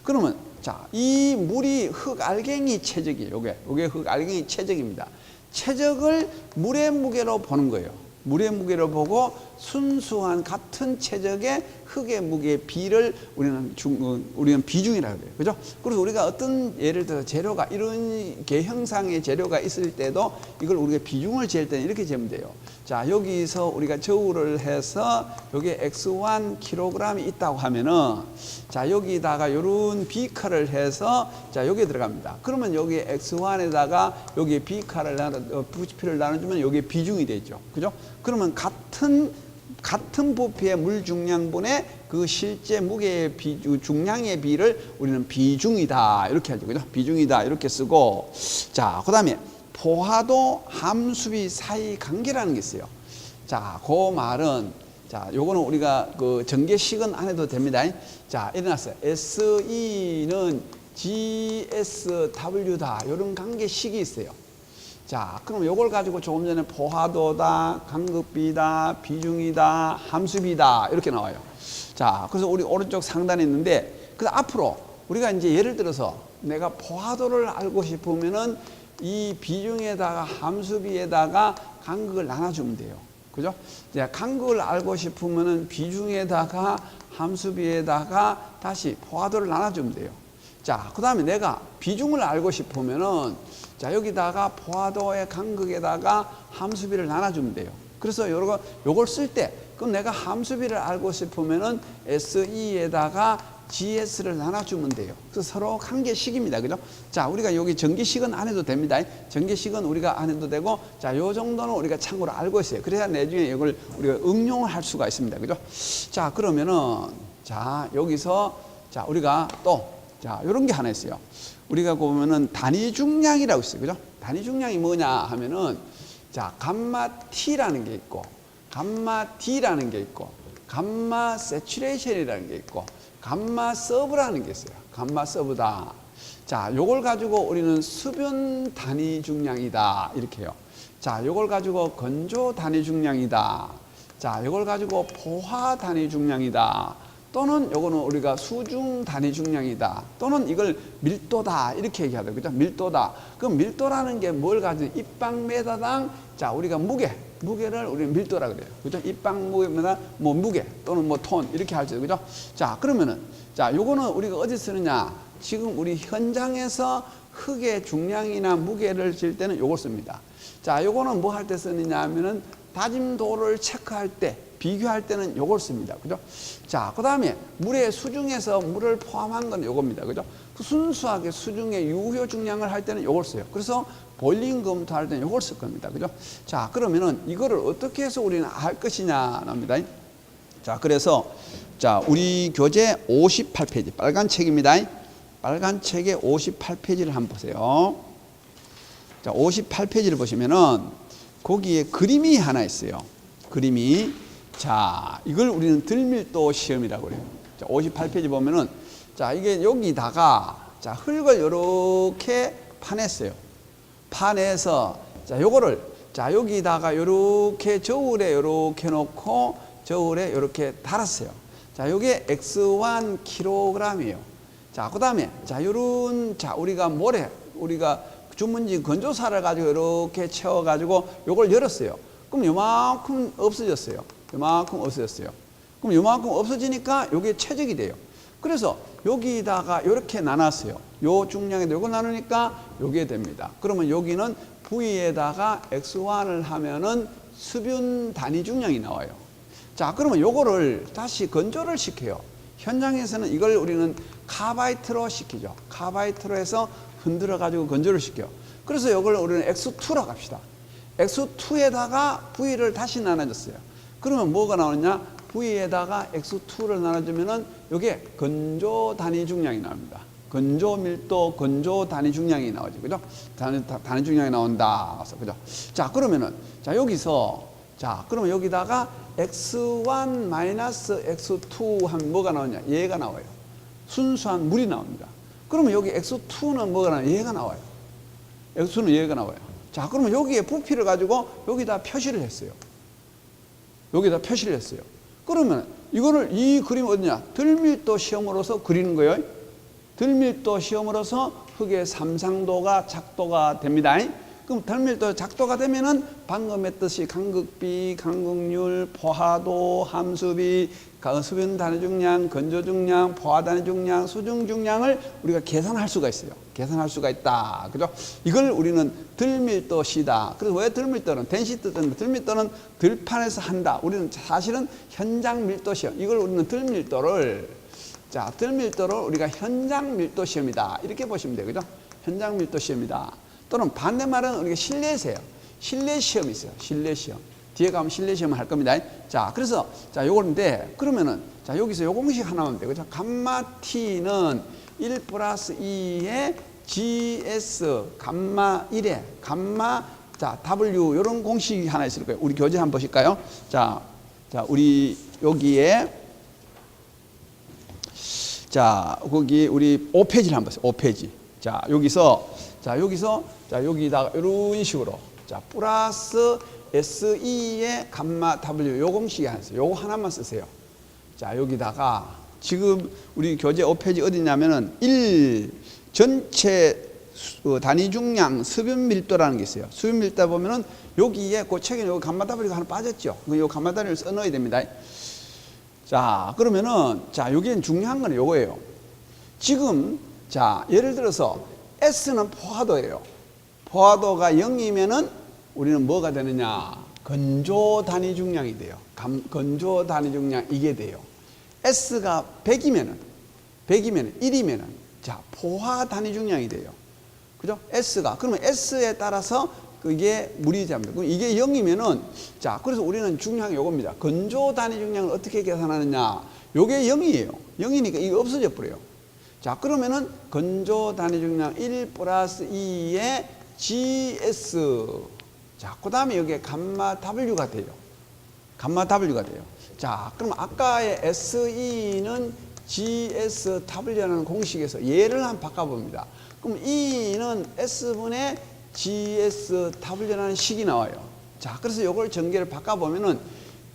그러면 자, 이 물이 흙 알갱이 체적이에요. 요게 흙 알갱이 체적입니다. 체적을 물의 무게로 보는 거예요. 물의 무게를 보고 순수한 같은 체적의 흙의 무게의 비를 우리는 비중이라고 해요. 그죠? 그래서 우리가 어떤 예를 들어 재료가 이런 개형상의 재료가 있을 때도 이걸 우리가 비중을 잴 때는 이렇게 재면 돼요. 자, 여기서 우리가 저울을 해서 여기에 X1 kg이 있다고 하면은 자, 여기다가 요런 비카를 해서 자, 여기에 들어갑니다. 그러면 여기에 X1에다가 여기에 비카를 부피를 나눠주면 여기에 비중이 되죠. 그죠? 그러면 같은 부피의 물 중량분의 그 실제 무게의 중량의 비를 우리는 비중이다 이렇게 하죠. 그죠? 비중이다 이렇게 쓰고 자, 그다음에 포화도 함수비 사이 관계라는 게 있어요. 자, 그 말은 자, 요거는 우리가 그 전개식은 안 해도 됩니다. 자, 일어났어요. SE는 GSW다 이런 관계식이 있어요. 자, 그럼 요걸 가지고 조금 전에 포화도다, 간극비다, 비중이다, 함수비다 이렇게 나와요. 자, 그래서 우리 오른쪽 상단에 있는데 그래서 앞으로 우리가 이제 예를 들어서 내가 포화도를 알고 싶으면은 이 비중에다가 함수비에다가 간극을 나눠주면 돼요. 그죠? 이제 간극을 알고 싶으면은 비중에다가 함수비에다가 다시 포화도를 나눠주면 돼요. 자, 그 다음에 내가 비중을 알고 싶으면은 자, 여기다가 포화도의 간극에다가 함수비를 나눠주면 돼요. 그래서 요걸 쓸 때, 그럼 내가 함수비를 알고 싶으면은 SE에다가 GS를 나눠주면 돼요. 그래서 서로 관계식입니다. 그죠? 자, 우리가 여기 전기식은 안 해도 됩니다. 전기식은 우리가 안 해도 되고, 자, 요 정도는 우리가 참고로 알고 있어요. 그래야 나중에 이걸 우리가 응용을 할 수가 있습니다. 그죠? 자, 그러면은, 자, 여기서, 자, 우리가 또, 자, 요런 게 하나 있어요. 우리가 보면은 단위 중량이라고 있어요. 그죠? 단위 중량이 뭐냐 하면은, 자, 감마 T라는 게 있고, 감마 D라는 게 있고, 감마 세츄레이션이라는 게 있고, 감마 서브라는 게 있어요. 감마 서브다. 자, 요걸 가지고 우리는 수분 단위 중량이다. 이렇게 해요. 자, 요걸 가지고 건조 단위 중량이다. 자, 요걸 가지고 포화 단위 중량이다. 또는 요거는 우리가 수중 단위 중량이다. 또는 이걸 밀도다. 이렇게 얘기하죠. 그죠? 밀도다. 그럼 밀도라는 게 뭘 가지고 입방메다당 자, 우리가 무게를 우리는 밀도라 그래요. 그죠? 입방무게마다 뭐 무게 또는 뭐 톤 이렇게 하죠. 그죠? 자, 그러면은 자, 요거는 우리가 어디 쓰느냐? 지금 우리 현장에서 흙의 중량이나 무게를 잴 때는 요걸 씁니다. 자, 요거는 뭐 할 때 쓰느냐 하면은 다짐도를 체크할 때 비교할 때는 요걸 씁니다. 그죠? 자, 그 다음에 물의 수중에서 물을 포함한 건 요겁니다. 그죠? 순수하게 수중의 유효 중량을 할 때는 요걸 써요. 그래서 보일링 검토할 때는 요걸 쓸 겁니다. 그죠? 자, 그러면은 이거를 어떻게 해서 우리는 할 것이냐 합니다. 자, 그래서 자, 우리 교재 58페이지 빨간 책입니다. 빨간 책의 58페이지를 한번 보세요. 자, 58페이지를 보시면은 거기에 그림이 하나 있어요. 그림이. 자, 이걸 우리는 들밀도 시험이라고 그래요. 자, 58페이지 보면은 자, 이게 여기다가 자, 흙을 이렇게 파냈어요. 파내서 자, 요거를 자, 여기다가 요렇게 저울에 요렇게 놓고 저울에 요렇게 달았어요. 자, 요게 X1 kg이에요. 자, 그 다음에, 자, 요런, 자, 우리가 모래, 우리가 주문진 건조사를 가지고 이렇게 채워가지고 요걸 열었어요. 그럼 요만큼 없어졌어요. 요만큼 없어졌어요. 그럼 요만큼 없어지니까 요게 최적이 돼요. 그래서 여기다가 이렇게 나눴어요. 요 중량에도 요걸 나누니까 요게 됩니다. 그러면 여기는 V에다가 X1을 하면은 수분 단위 중량이 나와요. 자, 그러면 요거를 다시 건조를 시켜요. 현장에서는 이걸 우리는 카바이트로 시키죠. 카바이트로 해서 흔들어 가지고 건조를 시켜요. 그래서 요걸 우리는 X2라고 합시다. X2에다가 V를 다시 나눠줬어요. 그러면 뭐가 나오느냐? V에다가 X2를 나눠주면은 요게 건조 단위 중량이 나옵니다. 건조 밀도, 건조 단위 중량이 나오죠. 그죠? 단위 중량이 나온다. 그죠? 자, 그러면은, 자, 여기서, 자, 그러면 여기다가 X1 마이너스 X2 하면 뭐가 나오냐? 얘가 나와요. 순수한 물이 나옵니다. 그러면 여기 X2는 뭐가 나와요? 얘가 나와요. X2는 얘가 나와요. 자, 그러면 여기에 부피를 가지고 여기다 표시를 했어요. 여기다 표시를 했어요. 그러면 이거를 이 그림 어디냐? 들밀도 시험으로서 그리는 거예요. 들밀도 시험으로서 흙의 삼상도가 작도가 됩니다. 그럼 들밀도 작도가 되면은 방금 했듯이 간극비, 간극률, 포화도, 함수비, 수분 단위 중량, 건조 중량, 포화 단위 중량, 수중 중량을 우리가 계산할 수가 있어요. 계산할 수가 있다. 그죠? 이걸 우리는 들밀도시다. 그래서 왜 들밀도는 들밀도는 들판에서 한다. 우리는 사실은 현장 밀도 시험. 이걸 우리는 들밀도를 우리가 현장 밀도 시험이다. 이렇게 보시면 돼요. 그죠? 현장 밀도 시험이다. 또는 반대말은 우리가 실내에서 해요. 실내 시험이 있어요. 실내 시험. 뒤에 가면 실내 시험을 할 겁니다. 자, 그래서, 자, 요건데, 그러면은, 자, 여기서 요 공식 하나만 돼요. 그죠? 감마 T는 1 플러스 2의 GS, 감마 1에, 감마, 자, W, 요런 공식이 하나 있을 거예요. 우리 교재 한번 보실까요? 자, 우리 여기에, 자, 거기 우리 5페이지를 한번 보세요. 5페이지. 자, 여기다가 이런 식으로. 자, 플러스 SE의 감마 W 요 공식이 하나 있어요. 요거 하나만 쓰세요. 자, 여기다가 지금 우리 교재 5페이지 어디냐면은 1 전체 단위 중량 수분 밀도라는 게 있어요. 수분 밀도 보면은 여기에 그 책에 요 감마 W가 하나 빠졌죠. 요 감마 W를 써 넣어야 됩니다. 자, 그러면은, 자, 여기엔 중요한 건 요거예요. 지금, 자, 예를 들어서 S는 포화도예요. 포화도가 0이면은 우리는 뭐가 되느냐? 건조 단위 중량이 돼요. 건조 단위 중량 이게 돼요. S가 100이면은, 1이면은, 자, 포화 단위 중량이 돼요. 그죠? S가. 그러면 S에 따라서 그게 물이 잡니다. 그럼 이게 0이면은, 자, 그래서 우리는 중량이 요겁니다. 건조 단위 중량을 어떻게 계산하느냐? 요게 0이에요. 0이니까 이게 없어져 버려요. 자, 그러면은 건조 단위 중량 1 플러스 2의 GS. 자, 그 다음에 여기에 감마 W가 돼요. 감마 W가 돼요. 자, 그럼 아까의 SE는 GSW라는 공식에서 얘를 한번 바꿔봅니다. 그럼 E는 S분의 GSW라는 식이 나와요. 자, 그래서 이걸 전개를 바꿔보면은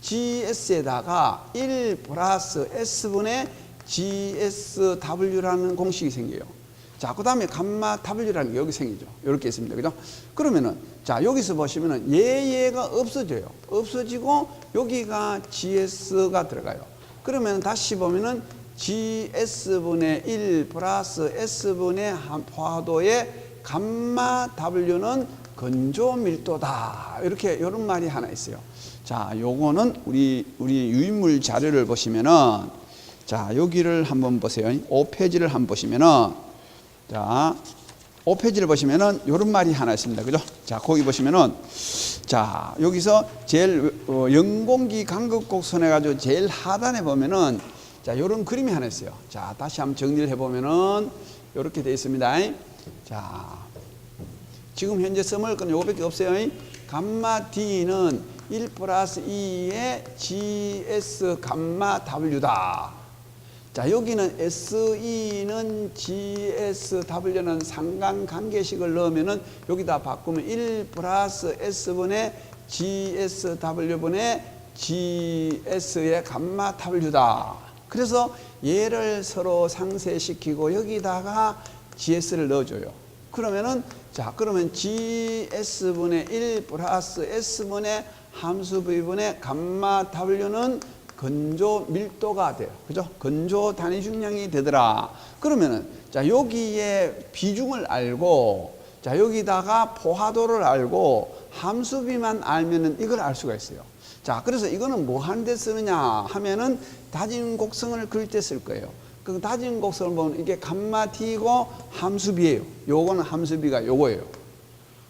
GS에다가 1 플러스 S분의 GSW라는 공식이 생겨요. 자, 그 다음에 감마 W라는 게 여기 생기죠. 이렇게 있습니다. 그죠? 그러면은, 자, 여기서 보시면은 얘가 없어져요. 없어지고 여기가 GS가 들어가요. 그러면 다시 보면은 GS분의 1 플러스 S분의 포화도의 감마 W는 건조 밀도다. 이렇게, 이런 말이 하나 있어요. 자, 요거는 우리 유인물 자료를 보시면은, 자, 여기를 한번 보세요. 5페이지를 한번 보시면은, 자, 5페이지를 보시면은 요런 말이 하나 있습니다. 그죠? 자, 거기 보시면은, 자, 여기서 제일, 영공기 간극곡선 해가지고 제일 하단에 보면은, 자, 요런 그림이 하나 있어요. 자, 다시 한번 정리를 해보면은, 요렇게 되어 있습니다. 자, 지금 현재 써먹을 건 요거밖에 없어요. 감마 D는 1 플러스 2의 GS 감마 W다. 자, 여기는 SE는 GSW는 상관관계식을 넣으면은 여기다 바꾸면 1 플러스 S분의 GSW분의 GS의 감마 W다. 그래서 얘를 서로 상쇄시키고 여기다가 GS를 넣어줘요. 그러면은 자, 그러면 GS분의 1 플러스 S분의 함수 V분의 감마 W는 건조 밀도가 돼요. 그죠? 건조 단위 중량이 되더라. 그러면은 자, 여기에 비중을 알고 자, 여기다가 포화도를 알고 함수 V만 알면은 이걸 알 수가 있어요. 자, 그래서 이거는 뭐 하는데 쓰느냐 하면은 다진 곡선을 그릴 때 쓸 거예요. 그 다진 곡선을 보면 이게 감마 T고 함수 B예요. 요거는 함수 B가 요거예요.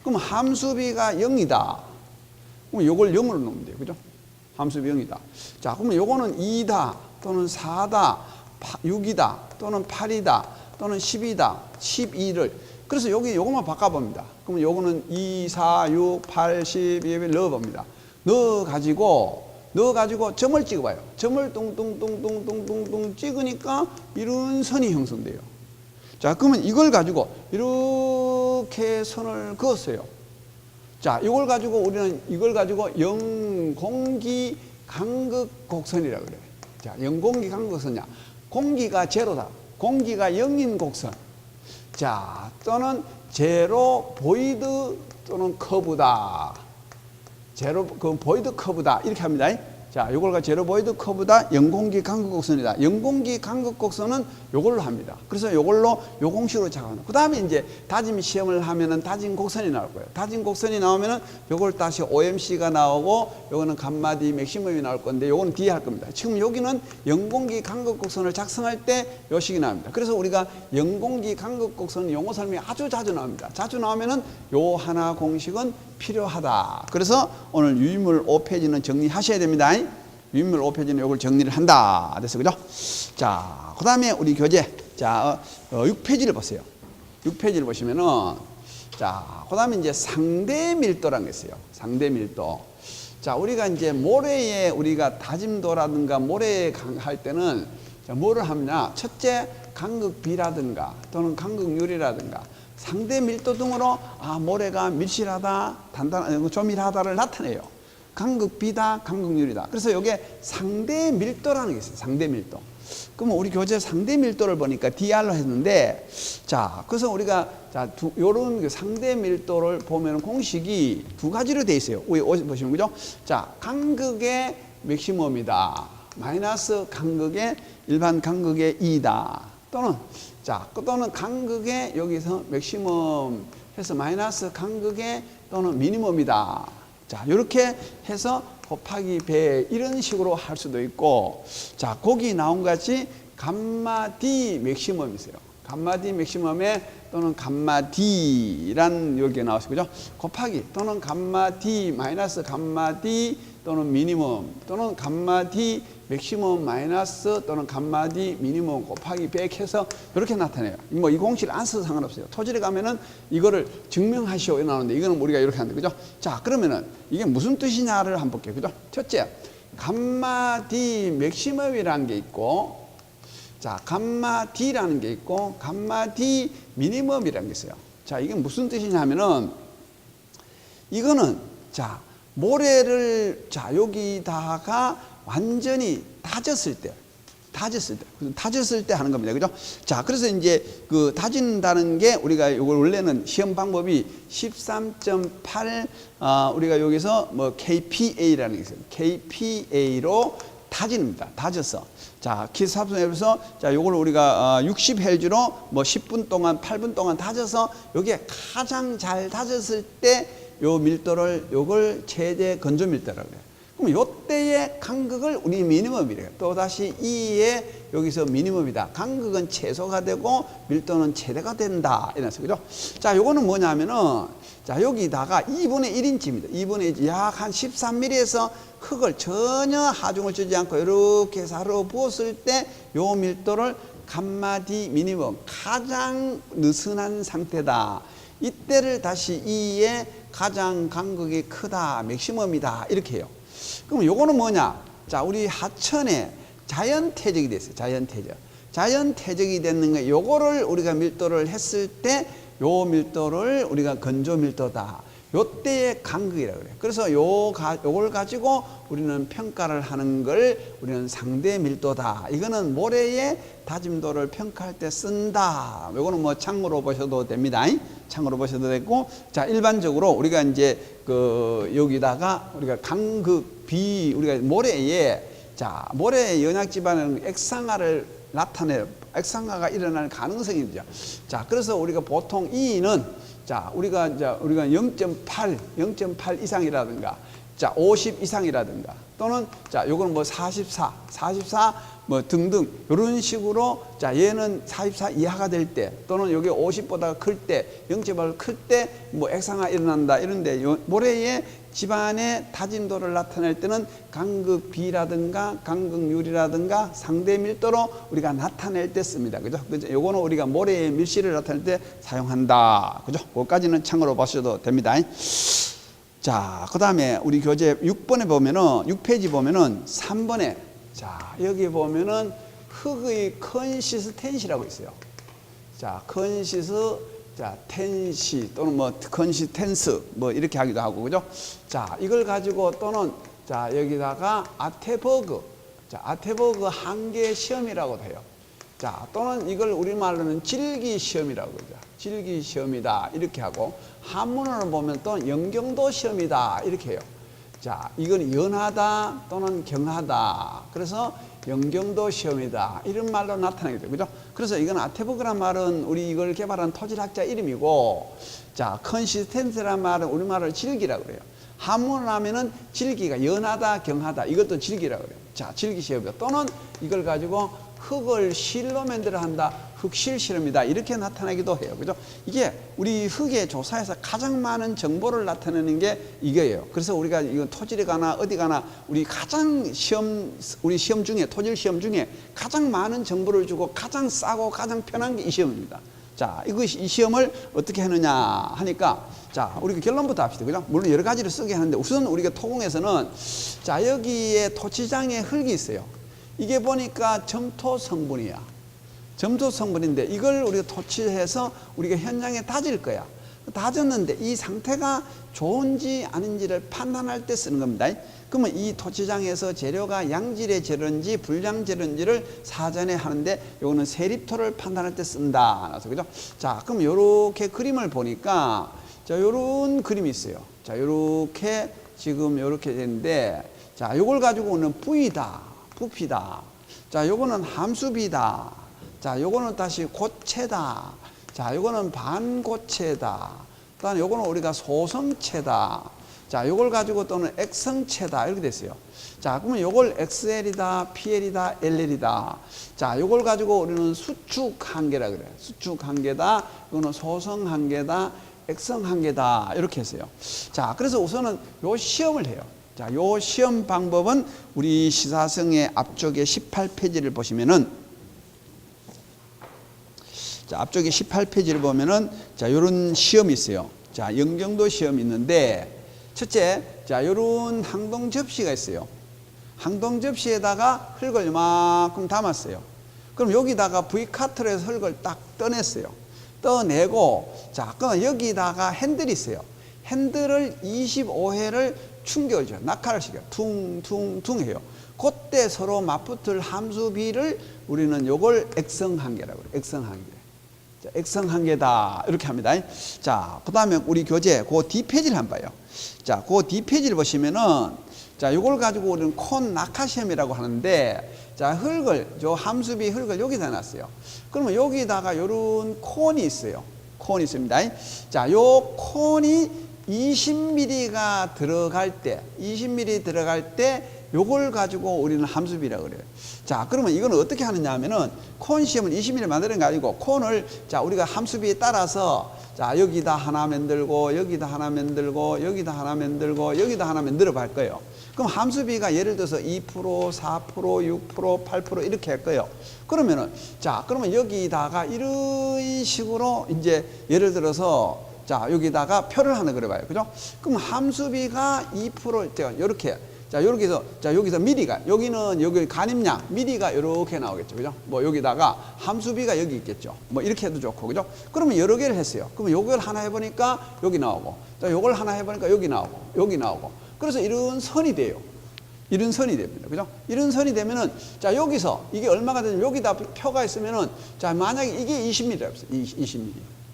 그럼 함수 B가 0이다. 그럼 요걸 0으로 놓으면 돼요. 그죠? 함수 B 0이다. 자, 그러면 요거는 2다 또는 4다, 6이다 또는 8이다 또는 10이다, 12를 그래서 여기 요것만 바꿔봅니다. 그러면 요거는 2, 4, 6, 8, 12를 넣어봅니다. 넣어가지고 점을 찍어봐요. 점을 뚱뚱뚱뚱뚱뚱 찍으니까 이런 선이 형성돼요. 자, 그러면 이걸 가지고 이렇게 선을 그었어요. 자, 이걸 가지고 우리는 이걸 가지고 영공기 간극 곡선이라고 그래요. 자, 영공기 간극 곡선이야. 공기가 제로다. 공기가 0인 곡선. 자, 또는 제로 보이드 또는 커브다. 제로 그 보이드 커브다. 이렇게 합니다. 자, 요걸가 제로 보이드 커브다. 영공기 간극 곡선이다. 영공기 간극 곡선은 요걸로 합니다. 그래서 요걸로 요 공식으로 작업합니다. 그 다음에 이제 다짐 시험을 하면은 다진 곡선이 나올 거예요. 다진 곡선이 나오면은 요걸 다시 OMC가 나오고 요거는 감마 D 맥시멈이 나올 건데 요거는 뒤에 할 겁니다. 지금 여기는 영공기 간극 곡선을 작성할 때 요 식이 나옵니다. 그래서 우리가 영공기 간극 곡선 용어 설명이 아주 자주 나옵니다. 자주 나오면은 요 하나 공식은 필요하다. 그래서 오늘 유인물 5페이지는 정리하셔야 됩니다. 유인물 5페이지는 이걸 정리를 한다. 됐어, 그죠? 자, 그 다음에 우리 교재. 자, 6페이지를 보세요. 6페이지를 보시면은, 자, 그 다음에 이제 상대 밀도라는 게 있어요. 상대 밀도. 자, 우리가 이제 모래에 우리가 다짐도라든가 모래에 할 때는 자, 뭐를 하느냐. 첫째, 간극비라든가 또는 간극률이라든가 상대 밀도 등으로 아, 모래가 밀실하다, 조밀하다를 나타내요. 간극비다, 간극률이다. 그래서 이게 상대 밀도라는 게 있어요. 상대 밀도. 그러면 우리 교재 상대 밀도를 보니까 DR로 했는데, 자, 그래서 우리가 자, 요런 상대 밀도를 보면 공식이 두 가지로 돼 있어요. 여기 보시면 그죠? 자, 간극의 맥시멈이다. 마이너스 간극의 일반 간극의 2다. 또는 자, 또는 간극의 여기서 맥시멈 해서 마이너스 간극의 또는 미니멈이다. 자, 이렇게 해서 곱하기 배 이런 식으로 할 수도 있고, 자, 거기 나온 것 같이 감마 D 맥시멈이 있어요. 감마 D 맥시멈에 또는 감마 D란 여기에 나왔어요. 그죠? 곱하기 또는 감마 D 마이너스 감마 D 또는 미니멈 또는 감마 D 맥시멈 마이너스 또는 감마 D 미니멈 곱하기 100 해서 이렇게 나타내요. 뭐 이 공식을 안 써도 상관없어요. 토질에 가면은 이거를 증명하시오 나오는데 이거는 우리가 이렇게 하는데, 그죠? 자, 그러면은 이게 무슨 뜻이냐를 한번 볼게요. 그죠? 첫째, 감마 D 맥시멈이라는 게 있고, 자, 감마 D라는 게 있고, 감마 D 미니멈이라는 게 있어요. 자, 이게 무슨 뜻이냐면은 이거는 자, 모래를 자, 여기다가 완전히 다졌을 때 하는 겁니다. 그죠? 자, 그래서 이제 그 다진다는 게 우리가 이걸 원래는 시험 방법이 13.8 우리가 여기서 뭐 KPA라는 게 있어요. KPA로 다집니다. 다져서. 자, 기사합성에서 자, 요걸 우리가 60헬즈로 뭐 10분 동안 8분 동안 다져서 여기에 가장 잘 다졌을 때 요 밀도를 요걸 최대 건조 밀도라고 해요. 그럼 요때의 간극을 우리 미니멈이래요. 또다시 2의 여기서 미니멈이다. 간극은 최소가 되고 밀도는 최대가 된다. 이래서 그죠? 자, 요거는 뭐냐면은 자, 여기다가 2분의 1인치입니다. 2분의 1, 약 한 13mm에서 흙을 전혀 하중을 주지 않고 이렇게 사로 부었을 때 요 밀도를 감마 D 미니멈 가장 느슨한 상태다. 이때를 다시 2의 가장 간극이 크다. 맥시멈이다. 이렇게 해요. 그럼 요거는 뭐냐? 자, 우리 하천에 자연 퇴적이 됐어요. 자연 퇴적. 자연 퇴적이 됐는 거, 요거를 우리가 밀도를 했을 때 요 밀도를 우리가 건조 밀도다. 요때의 간극이라고 그래요. 그래서 요걸 가지고 우리는 평가를 하는 걸 우리는 상대 밀도다. 이거는 모래의 다짐도를 평가할 때 쓴다. 요거는 뭐 창으로 보셔도 됩니다. 창으로 보셔도 되고, 자, 일반적으로 우리가 이제 여기다가 우리가 간극 비, 우리가 모래에, 자, 모래의 연약 지반은 액상화를 나타내요. 액상화가 일어날 가능성이 있죠. 자, 그래서 우리가 보통 E는, 자, 우리가 0.8 이상이라든가, 자, 50 이상이라든가, 또는, 자, 요거는 뭐 44 뭐 등등, 이런 식으로, 자, 얘는 44 이하가 될 때, 또는 여기 50보다 클 때, 0.8 클 때, 뭐 액상화 일어난다, 이런데, 모래의 집안의 다짐도를 나타낼 때는 간극 B라든가 간극률이라든가 상대 밀도로 우리가 나타낼 때 씁니다. 그죠? 요거는 우리가 모래의 밀실을 나타낼 때 사용한다. 그죠? 그거까지는 창으로 보셔도 됩니다. 자, 그 다음에 우리 교재 6번에 보면은, 6페이지 보면은 3번에, 자, 여기 보면은 흙의 컨시스텐시라고 있어요. 자, 자, 텐시 또는 뭐 컨시텐스 뭐 이렇게 하기도 하고, 그죠? 자, 이걸 가지고 또는, 자, 여기다가 아테버그, 자, 아테버그 한계 시험이라고도 해요. 자, 또는 이걸 우리말로는 질기 시험이라고 그러죠. 질기 시험이다 이렇게 하고, 한문으로 보면 또 영경도 시험이다 이렇게 해요. 자, 이건 연하다 또는 경하다. 그래서 영경도 시험이다. 이런 말로 나타나게 돼요. 그죠? 그래서 이건 아테버그란 말은 우리 이걸 개발한 토질학자 이름이고, 자, 컨시스텐트란 말은 우리말로 질기라고 그래요. 한문을 하면은 질기가 연하다, 경하다. 이것도 질기라고 그래요. 자, 질기 시험이다. 또는 이걸 가지고 흙을 실로 만들어 한다. 흙실 실험이다. 이렇게 나타나기도 해요. 그죠? 이게 우리 흙의 조사에서 가장 많은 정보를 나타내는 게 이거예요. 그래서 우리가 이건 토질에 가나 어디 가나 우리 시험 중에, 토질 시험 중에 가장 많은 정보를 주고 가장 싸고 가장 편한 게 이 시험입니다. 자, 이 시험을 어떻게 하느냐 하니까, 자, 우리가 결론부터 합시다. 그죠? 물론 여러 가지를 쓰게 하는데, 우선 우리가 토공에서는, 자, 여기에 토치장에 흙이 있어요. 이게 보니까 점토 성분이야. 점토 성분인데 이걸 우리가 토치해서 우리가 현장에 다질 거야. 다졌는데 이 상태가 좋은지 아닌지를 판단할 때 쓰는 겁니다. 그러면 이 토치장에서 재료가 양질의 재료인지 불량 재료인지를 사전에 하는데, 요거는 세립토를 판단할 때 쓴다. 그죠? 자, 그럼 요렇게 그림을 보니까, 자, 요런 그림이 있어요. 자, 요렇게 지금 요렇게 되는데, 자, 요걸 가지고 오는 부위다, 부피다. 자, 요거는 함수비다. 자, 요거는 다시 고체다. 자, 요거는 반고체다. 그다음에 요거는 우리가 소성체다. 자, 요걸 가지고 또는 액성체다. 이렇게 됐어요. 자, 그러면 요걸 XL이다, PL이다, LL이다. 자, 요걸 가지고 우리는 수축 한계라 그래요. 수축 한계다. 이거는 소성 한계다, 액성 한계다. 이렇게 했어요. 자, 그래서 우선은 요 시험을 해요. 자, 요 시험 방법은 우리 시사성의 앞쪽에 18페이지를 보시면은, 자, 앞쪽에 18페이지를 보면은, 자, 요런 시험이 있어요. 자, 영경도 시험이 있는데, 첫째, 자, 요런 항동 접시가 있어요. 항동 접시에다가 흙을 이만큼 담았어요. 그럼 여기다가 V카트로 해서 흙을 딱 떠냈어요. 떠내고, 자, 그럼 여기다가 핸들이 있어요. 핸들을 25회를 충격을 줘요. 낙하를 시켜요. 퉁퉁퉁 해요. 그때 서로 맞붙을 함수비를 우리는 요걸 액성한계라고 그래요. 액성한계. 자, 액성한계다. 이렇게 합니다. 자, 그 다음에 우리 교재 그 D페이지를 한번 봐요. 자, 그 D페이지를 보시면은, 자, 요걸 가지고 우리는 콘 낙하시험이라고 하는데, 자, 저 함수비 흙을 여기다 놨어요. 그러면 여기다가 요런 콘이 있어요. 콘이 있습니다. 자, 요 콘이 20mm가 들어갈 때, 20mm 들어갈 때 요걸 가지고 우리는 함수비라고 그래요. 자, 그러면 이거는 어떻게 하느냐 하면은, 콘 시험은 20mm 만드는 게 아니고, 콘을, 자, 우리가 함수비에 따라서, 자, 여기다 하나 만들고, 여기다 하나 만들고, 여기다 하나 만들고, 여기다 하나 만들어 볼 거예요. 그럼 함수비가 예를 들어서 2%, 4%, 6%, 8% 이렇게 할 거예요. 그러면은, 자, 그러면 여기다가 이런 식으로 이제 예를 들어서, 자, 여기다가 표를 하나 그려봐요. 그죠? 그럼 함수비가 2%일 때가 이렇게, 자, 여기서 미리가, 여기 간임량, 미리가 이렇게 나오겠죠. 그죠? 뭐 여기다가 함수비가 여기 있겠죠. 뭐 이렇게 해도 좋고, 그죠? 그러면 여러 개를 했어요. 그러면 요걸 하나 해보니까 여기 나오고, 자, 요걸 하나 해보니까 여기 나오고. 그래서 이런 선이 돼요. 이런 선이 됩니다. 그죠? 이런 선이 되면은, 자, 여기서 이게 얼마가 되냐면 여기다 표가 있으면은, 자, 만약에 이게 20mm라고 했어요. 20mm.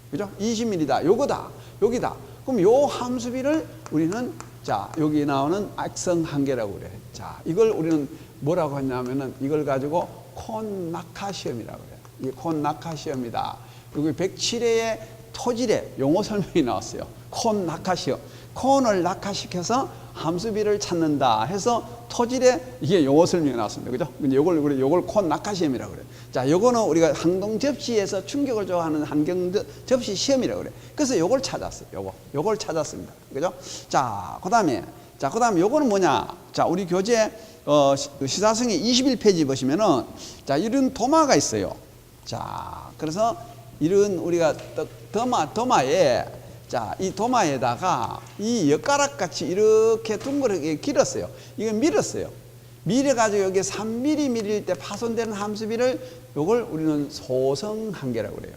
그죠? 20mm다. 요거다. 여기다. 그럼 요 함수비를 우리는, 자, 여기 나오는 악성 한계라고 그래. 자, 이걸 우리는 뭐라고 했냐면은 이걸 가지고 콘낙하 시험이라고 그래. 이게 콘낙하 시험이다. 여기 107회의 토질의 용어 설명이 나왔어요. 콘낙하 시험. 콘을 낙하시켜서 함수비를 찾는다 해서 토질에 이게 용어 설명이 나왔습니다. 그죠? 근데 요걸 콘 낙하 시험이라고 그래요. 자, 요거는 우리가 항동 접시에서 충격을 좋아하는 항경 접시 시험이라고 그래요. 그래서 요걸 찾았어요. 요걸 찾았습니다. 그죠? 자, 그다음에 요거는 뭐냐? 자, 우리 교재 시사성의 21페이지 보시면은, 자, 이런 도마가 있어요. 자, 그래서 이런 우리가 도마에, 자, 이 도마에다가 이 엿가락 같이 이렇게 둥그렇게 길었어요. 이건 밀었어요. 밀어가지고 여기 3mm일 때 파손되는 함수비를 요걸 우리는 소성 한계라고 그래요.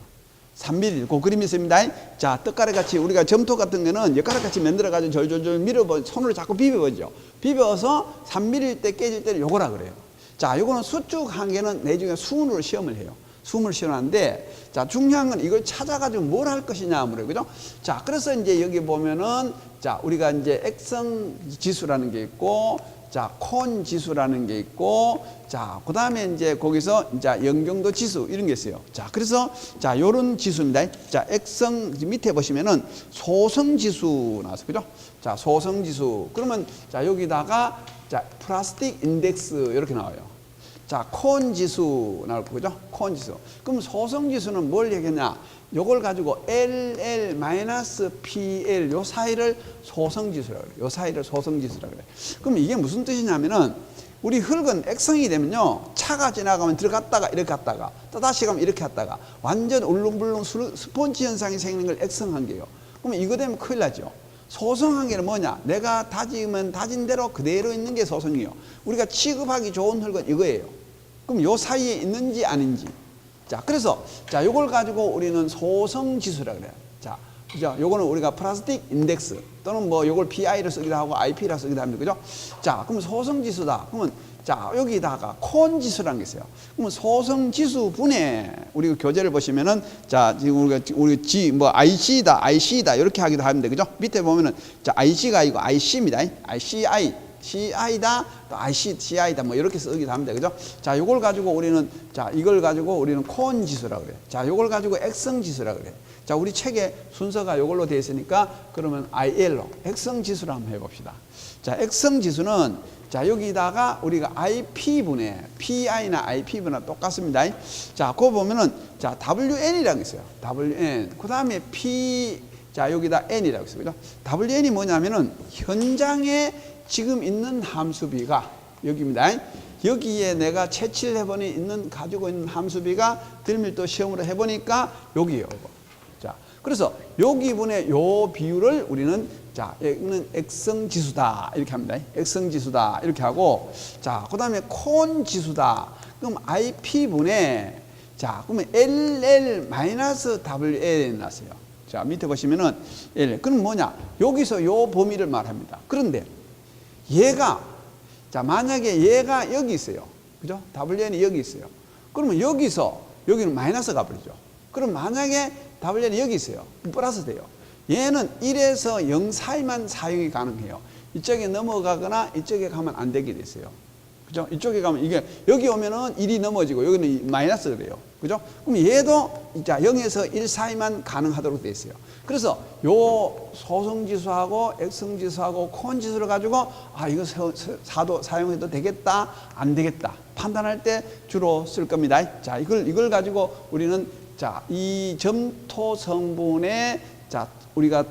3mm, 그 그림이 있습니다. 자, 떡가락 같이 우리가 점토 같은 거는 엿가락 같이 만들어가지고 절절절 손으로 자꾸 비벼보죠. 비벼서 3mm일 때 깨질 때는 요거라 그래요. 자, 요거는 수축 한계는 나중에 수은으로 시험을 해요. 숨을 쉬어놨는데, 자, 중요한 건 이걸 찾아가지고 뭘 할 것이냐, 아무래도. 그죠? 자, 그래서 이제 여기 보면은, 자, 우리가 이제 액성 지수라는 게 있고, 자, 콘 지수라는 게 있고, 자, 그 다음에 이제 거기서 이제 연경도 지수 이런 게 있어요. 자, 그래서 자, 요런 지수입니다. 자, 액성 밑에 보시면은 소성 지수 나왔어요. 그죠? 자, 소성 지수. 그러면 자, 여기다가 자, 플라스틱 인덱스 이렇게 나와요. 자, 콘 지수 나올 거죠? 콘 지수. 그럼 소성 지수는 뭘 얘기했냐? 요걸 가지고 LL-PL 요 사이를 소성 지수라고 그래요. 요 사이를 소성 지수라고 그래요. 그럼 이게 무슨 뜻이냐면은 우리 흙은 액성이 되면요. 차가 지나가면 들어갔다가 이렇게 갔다가 또 다시 가면 이렇게 갔다가 완전 울릉불릉 스폰지 현상이 생기는 걸 액성 한계예요. 그러면 이거 되면 큰일 나죠. 소성 한계는 뭐냐? 내가 다지면 다진 대로 그대로 있는 게 소성이에요. 우리가 취급하기 좋은 흙은 이거예요. 그럼 요 사이에 있는지 아닌지. 자, 그래서 자, 요걸 가지고 우리는 소성 지수라 그래요. 자, 그죠? 요거는 우리가 플라스틱 인덱스 또는 뭐 요걸 PI를 쓰기도 하고 IP라 쓰기도 합니다. 그죠? 자, 그럼 소성 지수다. 그러면 자, 여기다가 콘 지수라는 게 있어요. 그러면 소성 지수 분해 우리 교재를 보시면은 자, 지금 우리 G 뭐 IC다 이렇게 하기도 합니다. 그죠? 밑에 보면은 자, IC가 아니고 IC입니다. CI다, 또 CI다, 뭐 이렇게 쓰기도 합니다. 그죠? 자, 요걸 가지고 우리는, 자, 이걸 가지고 우리는 콘 지수라고 그래요. 자, 요걸 가지고 액성 지수라고 그래요. 자, 우리 책에 순서가 요걸로 되어 있으니까 그러면 IL로, 액성 지수를 한번 해봅시다. 자, 액성 지수는 자, 여기다가 우리가 IP분의, PI나 IP분과 똑같습니다. 자, 그거 보면은, 자, WN이라는 게 있어요. WN. 그 다음에 자, 여기다 N이라고 있어요. 그죠? WN이 뭐냐면은 현장에 지금 있는 함수비가 여기입니다. 여기에 내가 채취를 해보니 가지고 있는 함수비가 들밀도 시험으로 해보니까 여기에요. 자, 그래서 여기분의 요 비율을 우리는 자, 이거는 액성 지수다 이렇게 합니다. 액성 지수다 이렇게 하고, 자, 그 다음에 콘 지수다. 그럼 IP분의 자, 그러면 LL-WL 났어요. 자, 밑에 보시면은 L. 그럼 뭐냐? 여기서 요 범위를 말합니다. 그런데 얘가, 자, 만약에 얘가 여기 있어요. 그죠? WN이 여기 있어요. 그러면 여기는 마이너스 가버리죠. 그럼 만약에 WN이 여기 있어요. 플러스 돼요. 얘는 1에서 0 사이만 사용이 가능해요. 이쪽에 넘어가거나 이쪽에 가면 안 되게 됐어요. 그죠? 이쪽에 가면 이게, 여기 오면은 1이 넘어지고 여기는 마이너스 그래요. 그죠? 그럼 얘도 자, 0에서 1 사이만 가능하도록 되어 있어요. 그래서 요 소성지수하고 액성지수하고 콘지수를 가지고 아, 이거 사도 사용해도 되겠다, 안 되겠다 판단할 때 주로 쓸 겁니다. 자, 이걸 가지고 우리는 자, 이 점토 성분의 자, 우리가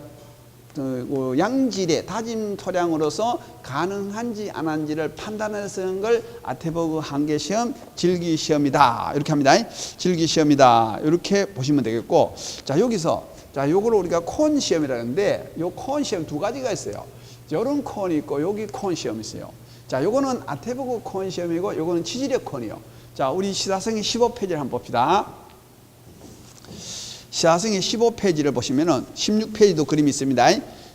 양질의 다짐 토량으로서 가능한지 안 한지를 판단해서 걸 아테버그 한계 시험, 질기 시험이다 이렇게 합니다. 질기 시험이다 이렇게 보시면 되겠고, 자, 여기서 자, 요걸 우리가 콘 시험이라는데 요 콘 시험 두 가지가 있어요. 요런 콘이 있고 여기 콘 시험이 있어요. 자, 요거는 아테보그 콘 시험이고 요거는 지지력 콘이요. 자, 우리 시사성의 15페이지를 한번 봅시다. 시사성의 15페이지를 보시면은 16페이지도 그림이 있습니다.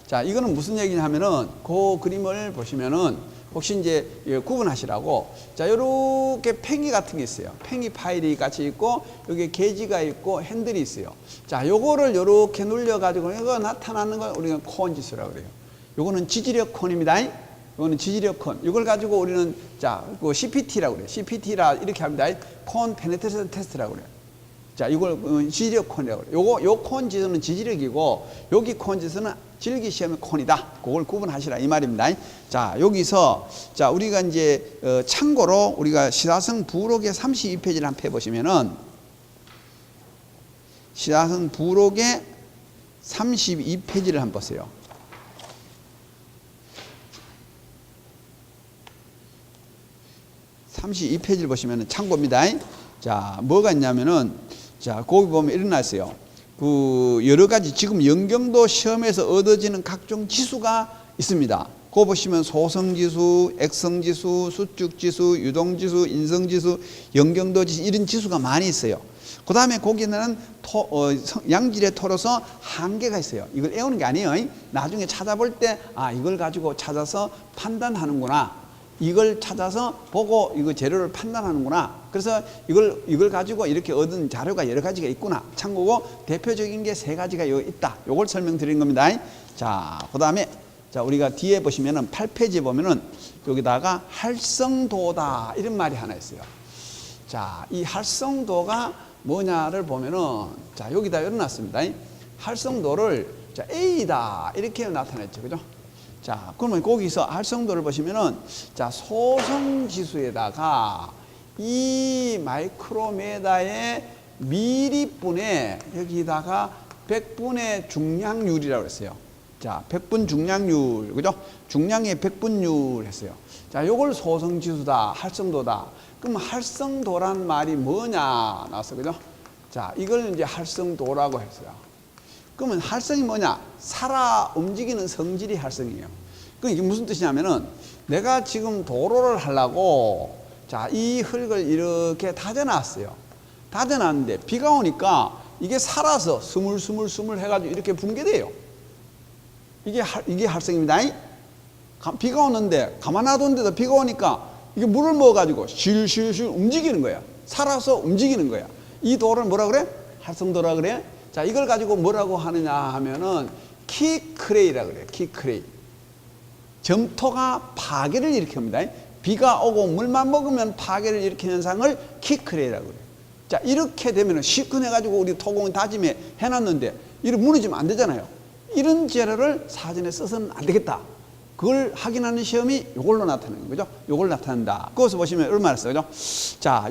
자, 이거는 무슨 얘기냐 하면은 그 그림을 보시면은 혹시 이제 구분하시라고, 자, 요렇게 팽이 같은 게 있어요. 팽이 파일이 같이 있고 여기 게지가 있고 핸들이 있어요. 자, 요거를 요렇게 눌려 가지고 이거 나타나는 걸 우리가 콘 지수라고 그래요. 요거는 지지력 콘입니다. 이거는 지지력 콘. 이걸 가지고 우리는 자, 그 CPT라고 그래요. CPT라 이렇게 합니다. 콘 페네트레이션 테스트라고 그래요. 자, 이걸 지지력 콘이라고 그래요. 요 콘 지수는 지지력이고 여기 콘 지수는 질기 시험의 콘이다. 그걸 구분하시라 이 말입니다. 자, 여기서 자, 우리가 이제 참고로 우리가 시사성 부록의 32페이지를 한번 펴 보시면은 시사성 부록의 32페이지를 한번 보세요. 32페이지를 보시면 참고입니다. 자, 뭐가 있냐면은, 자, 거기 보면 이런 거 있어요. 그, 여러 가지 지금 연경도 시험에서 얻어지는 각종 지수가 있습니다. 그거 보시면 소성지수, 액성지수, 수축지수, 유동지수, 인성지수, 연경도지수, 이런 지수가 많이 있어요. 그 다음에 거기는 양질의 토로서 한계가 있어요. 이걸 외우는 게 아니에요. 나중에 찾아볼 때, 아, 이걸 가지고 찾아서 판단하는구나. 이걸 찾아서 보고 이거 재료를 판단하는구나. 그래서 이걸 가지고 이렇게 얻은 자료가 여러 가지가 있구나. 참고고 대표적인 게 3가지가 여기 있다. 요걸 설명드린 겁니다. 자, 그 다음에 자, 우리가 뒤에 보시면은 8페이지에 보면은 여기다가 활성도다 이런 말이 하나 있어요. 자, 이 활성도가 뭐냐를 보면은 자, 여기다 열어놨습니다. 활성도를 자, A다 이렇게 나타냈죠. 그죠? 자, 그러면 거기서 활성도를 보시면은 자, 소성 지수에다가 이 마이크로메다의 미리분의 여기다가 100분의 중량률이라고 했어요. 자, 100분 중량률, 그죠? 중량의 100분율 했어요. 자, 요걸 소성 지수다, 활성도다. 그럼 활성도란 말이 뭐냐 나왔어, 그죠? 자, 이걸 이제 활성도라고 했어요. 그러면 활성이 뭐냐? 살아 움직이는 성질이 활성이에요. 그 이게 무슨 뜻이냐면은 내가 지금 도로를 하려고 자, 이 흙을 이렇게 다져놨어요. 다져놨는데 비가 오니까 이게 살아서 스물스물 해가지고 이렇게 붕괴돼요. 이게 활성입니다. 비가 오는데 가만 놔뒀는데도 비가 오니까 이게 물을 먹어가지고 실실실 움직이는 거야. 살아서 움직이는 거야. 이 도를 뭐라 그래? 활성도라 그래? 자, 이걸 가지고 뭐라고 하느냐 하면은 키크레이라 그래요. 키크레이. 점토가 파괴를 일으킵니다. 비가 오고 물만 먹으면 파괴를 일으키는 현상을 키크레이라고 그래요. 자, 이렇게 되면은 시큰해가지고 우리 토공 다짐에 해놨는데 이렇게 무너지면 안 되잖아요. 이런 재료를 사전에 써서는 안 되겠다. 그걸 확인하는 시험이 요걸로 나타나는 거죠. 요걸 나타낸다. 그것을 보시면 얼마나 써요. 그죠? 자,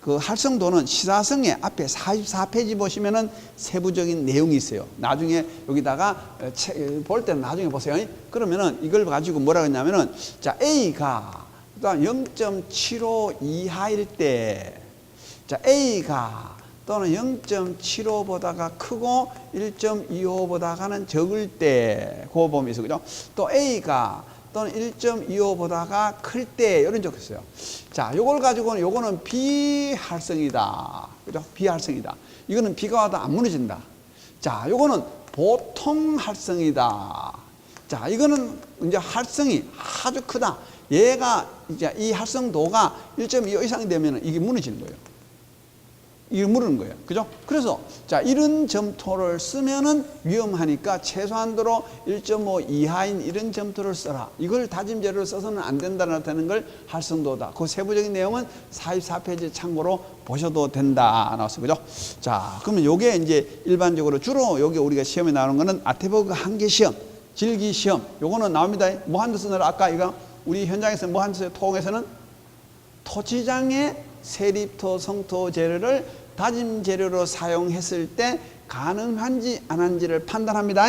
그 활성도는 시사성의 앞에 44페이지 보시면은 세부적인 내용이 있어요. 나중에 여기다가 볼 때는 나중에 보세요. 그러면은 이걸 가지고 뭐라고 했냐면은 자, A가 그다음 0.75 이하일 때 자, A가 또는 0.75보다가 크고 1.25보다가는 적을 때 그거 보면 있어요. 그죠? 또 A가 또는 1.25보다가 클 때 이런 적 있어요. 자, 요걸 가지고는 요거는 비활성이다. 그죠? 비활성이다. 이거는 비가 와도 안 무너진다. 자, 요거는 보통 활성이다. 자, 이거는 이제 활성이 아주 크다. 얘가 이제 이 활성도가 1.25 이상이 되면 이게 무너지는 거예요. 이게 무르는 거예요. 그죠? 그래서, 자, 이런 점토를 쓰면은 위험하니까 최소한도로 1.5 이하인 이런 점토를 써라. 이걸 다짐 재료를 써서는 안 된다는 걸 활성도다. 그 세부적인 내용은 44페이지 참고로 보셔도 된다. 나왔어요. 그죠? 자, 그러면 요게 이제 일반적으로 주로 여기 우리가 시험에 나오는 거는 아테보그 한계 시험, 질기 시험. 요거는 나옵니다. 뭐 한두 쓰느라 아까 이거 우리 현장에서 뭐 한두 써요? 토공에서는 토지장의 세립토, 성토 재료를 다짐 재료로 사용했을 때 가능한지 안 한지를 판단합니다.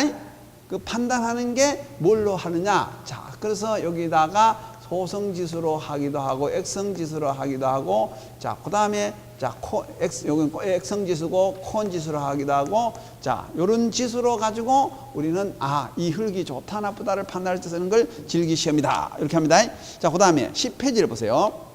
그 판단하는 게 뭘로 하느냐. 자, 그래서 여기다가 소성지수로 하기도 하고 액성지수로 하기도 하고 자, 그다음에 자, 여기는 액성지수고 콘지수로 하기도 하고 자, 요런 지수로 가지고 우리는 이 흙이 좋다 나쁘다를 판단할 때 쓰는 걸 질기시험이다. 이렇게 합니다. 자, 그다음에 10페이지를 보세요.